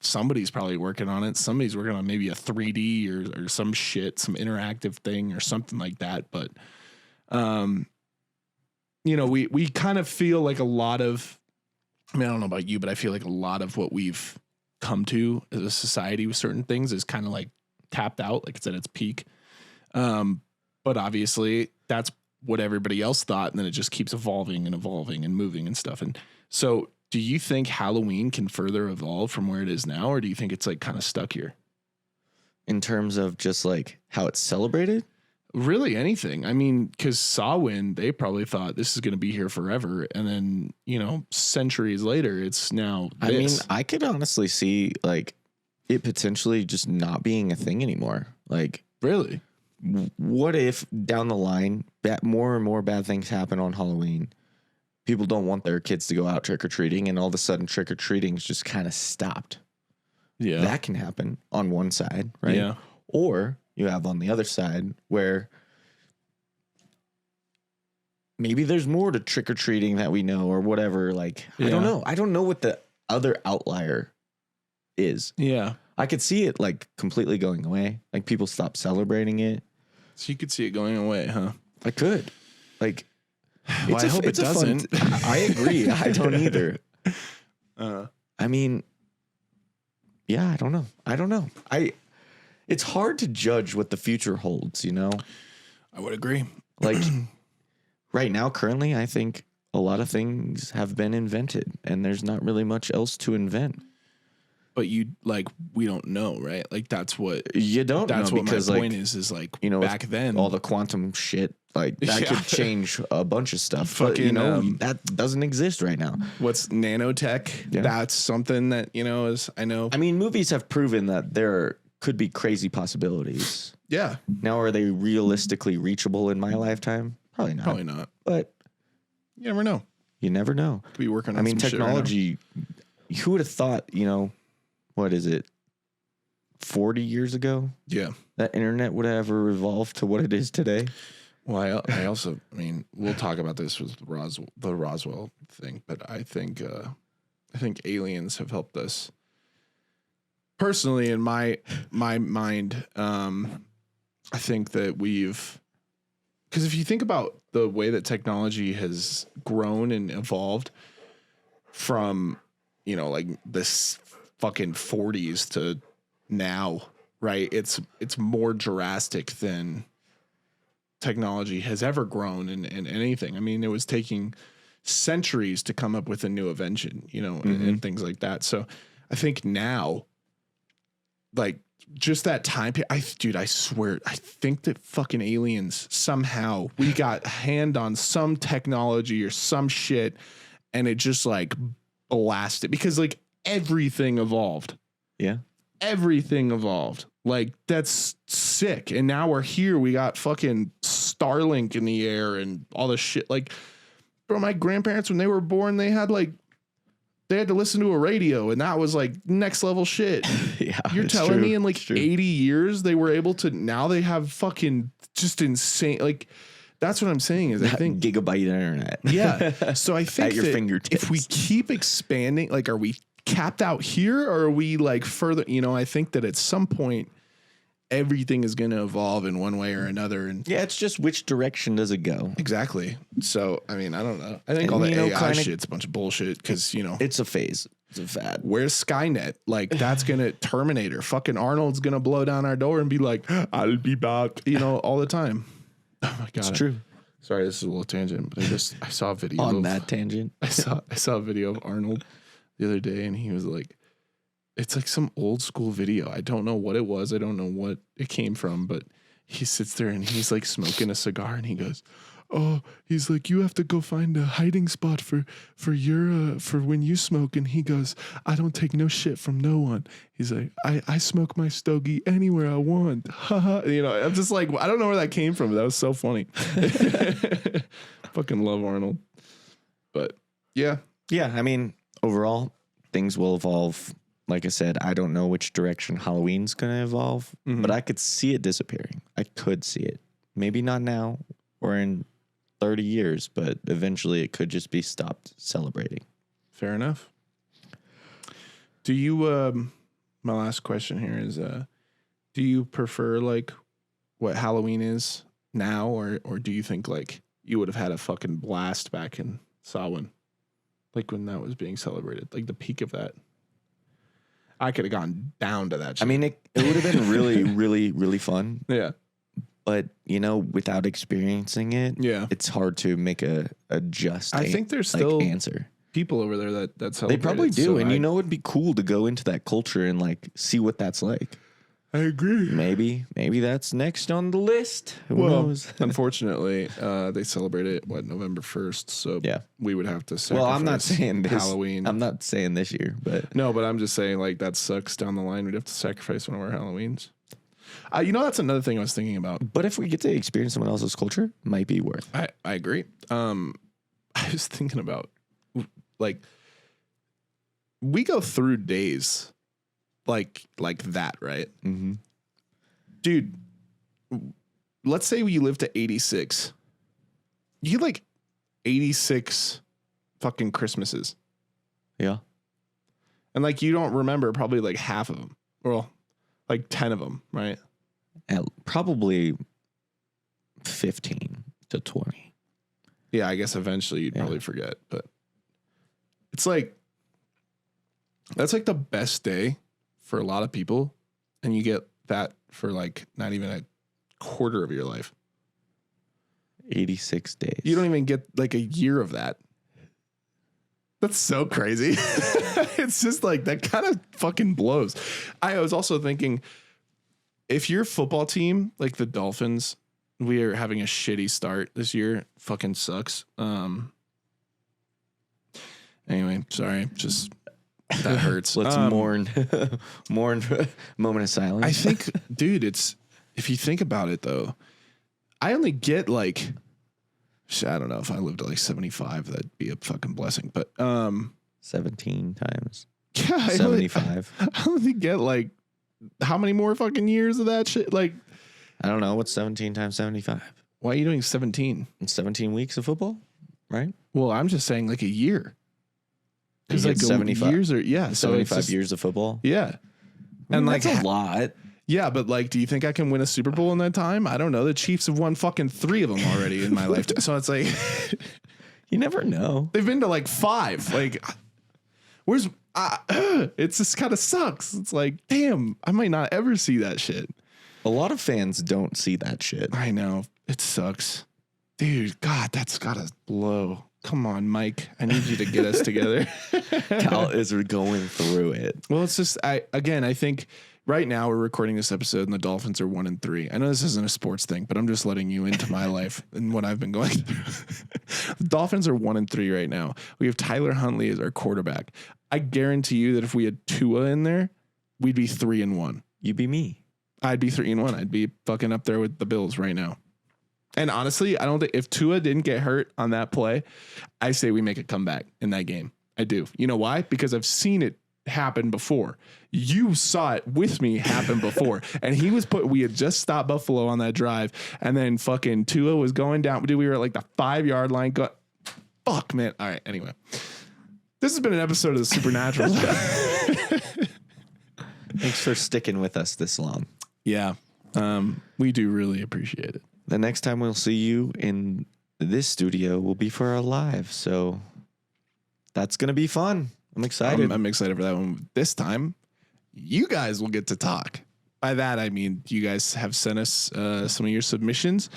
somebody's probably working on it. Somebody's working on maybe a 3D or some shit, some interactive thing or something like that. But, we kind of feel like a lot of, I mean, I don't know about you, but I feel like a lot of what we've come to as a society with certain things is kind of like tapped out, like it's at its peak. But obviously that's what everybody else thought. And then it just keeps evolving and moving and stuff. And so do you think Halloween can further evolve from where it is now? Or do you think it's like kind of stuck here? In terms of just like how it's celebrated? Really anything. I mean, because Samhain, they probably thought this is going to be here forever. And then, centuries later, it's now this. I mean, I could honestly see like it potentially just not being a thing anymore. Like, really? What if down the line, more and more bad things happen on Halloween? People don't want their kids to go out trick-or-treating, and all of a sudden trick-or-treating is just kind of stopped. Yeah. That can happen on one side, right? Yeah. Or you have on the other side where maybe there's more to trick-or-treating that we know or whatever. Like, yeah. I don't know. I don't know what the other outlier is. Yeah. I could see it like completely going away. Like people stop celebrating it. So you could see it going away, huh? I could. Like, well, I hope it doesn't. I agree. I don't either. I mean, yeah, I don't know. It's hard to judge what the future holds, I would agree. Like right now, currently, I think a lot of things have been invented, and there's not really much else to invent. But we don't know, right? Like that's what You don't that's know what because, my point is like, you know, back then all the quantum shit, like that could change a bunch of stuff. But, you Fucking, know, that doesn't exist right now. what's nanotech? Yeah. That's something that, you know, is, I know. I mean, movies have proven that there could be crazy possibilities. Yeah. Now, are they realistically reachable in my lifetime? Probably not. Probably not. But you never know. you never know. Could be working on I mean, some technology, who would have thought, you know, what is it, 40 years ago? Yeah. That internet would have ever evolved to what it is today? Well, I also, I mean, we'll talk about this with the Roswell thing, but I think aliens have helped us personally in my mind. I think that because if you think about the way that technology has grown and evolved from, you know, like this fucking 40s to now, right? It's more drastic than technology has ever grown in anything. I mean, it was taking centuries to come up with a new invention, you know, and things like that. So I think now, like, just that time period, I swear, I think that fucking aliens, somehow we got hand on some technology or some shit, and it just like blasted, because like everything evolved. Yeah. Everything evolved. Like, that's sick. And now we're here. We got fucking Starlink in the air and all this shit. Like, bro, my grandparents, when they were born, they had to listen to a radio, and that was like next level shit. Yeah. You're telling me in like 80 years they were able to, now they have fucking just insane, like, that's what I'm saying is I think gigabyte internet. Yeah. So I think at your fingertips. if we keep expanding, like, are we capped out here, or are we like further? You know, I think that at some point everything is going to evolve in one way or another. And yeah, it's just which direction does it go? Exactly. So, I mean, I don't know. I think all the AI shit's a bunch of bullshit because, you know, it's a phase. It's a fad. Where's Skynet? Like, that's going to Terminator. Fucking Arnold's going to blow down our door and be like, I'll be back, you know, all the time. Oh my God. It's true. Sorry, this is a little tangent, but I saw a video on that tangent. I saw a video of Arnold the other day, and he was like, it's like some old school video. I don't know what it was. I don't know what it came from, but he sits there and he's like smoking a cigar, and he goes, oh, he's like, you have to go find a hiding spot for when you smoke. And he goes, I don't take no shit from no one. He's like, I smoke my stogie anywhere I want. You know, I'm just like, I don't know where that came from. That was so funny. Fucking love Arnold. But yeah. Yeah. I mean, overall, things will evolve. Like I said, I don't know which direction Halloween's going to evolve, but I could see it disappearing. I could see it. Maybe not now or in 30 years, but eventually it could just be stopped celebrating. Fair enough. Do you, my last question here is, do you prefer like what Halloween is now, or do you think like you would have had a fucking blast back in Samhain, like when that was being celebrated, like the peak of that? I could have gone down to that shit. I mean, it would have been really, really, really fun. Yeah. But, you know, without experiencing it, Yeah. it's hard to make a just I think there's still answer. People over there that celebrate. They probably it, do. so And you know, it'd be cool to go into that culture and like see what that's like. I agree. Maybe that's next on the list. Who knows? Unfortunately, they celebrate it November 1st. So yeah, we would have to sacrifice. Well, I'm not saying this Halloween. I'm not saying this year, but no, but I'm just saying like that sucks down the line. We'd have to sacrifice one of our Halloweens. You know, that's another thing I was thinking about. But if we get to experience someone else's culture, it might be worth. I agree. I was thinking about like we go through days like that, right? Mm-hmm. Dude, let's say you live to 86. You get like 86 fucking Christmases. Yeah. And like you don't remember probably like half of them. Well, like 10 of them, right? Probably 15 to 20. Yeah, I guess eventually you'd probably forget, but it's like that's like the best day for a lot of people, and you get that for like not even a quarter of your life. 86 days. You don't even get like a year of that. That's so crazy. It's just like that kind of fucking blows. I was also thinking, if your football team, like the Dolphins, we are having a shitty start this year. Fucking sucks. Anyway, sorry. Just that hurts. Let's mourn moment of silence. I think, dude, if you think about it though, I only get like, I don't know, if I lived to like 75, that'd be a fucking blessing. But 17 times. Yeah, 75. I only get like how many more fucking years of that shit? Like, I don't know. What's 17 times 75? why are you doing 17? It's 17 weeks of football, right? Well, I'm just saying like a year. Because like 75 years or yeah, so 75 years of football. Yeah. And like that's a lot. Yeah, but like, do you think I can win a Super Bowl in that time? I don't know. The Chiefs have won fucking 3 of them already in my lifetime. So it's like, you never know. They've been to like 5. Like, where's, it just kind of sucks. It's like, damn, I might not ever see that shit. A lot of fans don't see that shit. I know. It sucks. Dude, God, that's gotta blow. Come on, Mike. I need you to get us together. Cal is going through it. Well, it's just, I think right now we're recording this episode and the Dolphins are 1-3. I know this isn't a sports thing, but I'm just letting you into my life and what I've been going through. The Dolphins are 1-3 right now. We have Tyler Huntley as our quarterback. I guarantee you that if we had Tua in there, we'd be 3-1. You'd be me. I'd be 3-1. I'd be fucking up there with the Bills right now. And honestly, I don't think if Tua didn't get hurt on that play, I say we make a comeback in that game. I do. You know why? Because I've seen it happen before. You saw it with me happen before. And we had just stopped Buffalo on that drive. And then fucking Tua was going down. Dude, we were at like the 5-yard line. Fuck, man. All right. Anyway, this has been an episode of The Supernatural. Thanks for sticking with us this long. Yeah. We do really appreciate it. The next time we'll see you in this studio will be for our live. So that's going to be fun. I'm excited. I'm excited for that one. This time, you guys will get to talk. By that, I mean, you guys have sent us some of your submissions.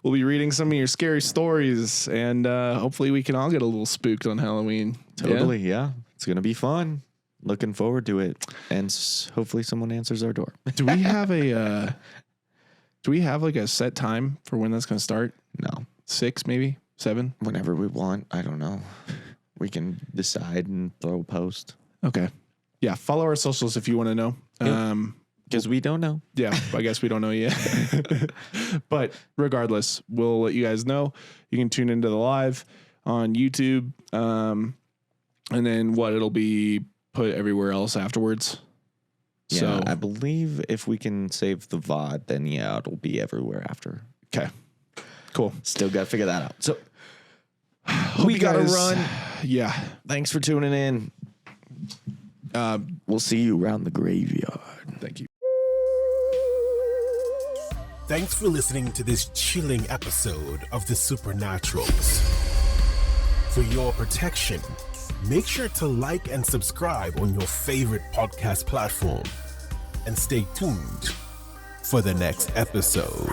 We'll be reading some of your scary stories, and hopefully we can all get a little spooked on Halloween. Totally, yeah. It's going to be fun. Looking forward to it. And hopefully someone answers our door. Do we have like a set time for when that's going to start? No. 6, maybe 7? Whenever we want. I don't know. We can decide and throw a post. Okay. Yeah. Follow our socials if you want to know. Because we don't know. Yeah. I guess we don't know yet. But regardless, we'll let you guys know. You can tune into the live on YouTube. And then it'll be put everywhere else afterwards. Yeah, so I believe if we can save the VOD, then yeah, it'll be everywhere after. Okay. Cool. Still got to figure that out. So we got to run. Yeah. Thanks for tuning in. We'll see you around the graveyard. Thank you. Thanks for listening to this chilling episode of The Supernaturals. For your protection, make sure to like and subscribe on your favorite podcast platform. And stay tuned for the next episode.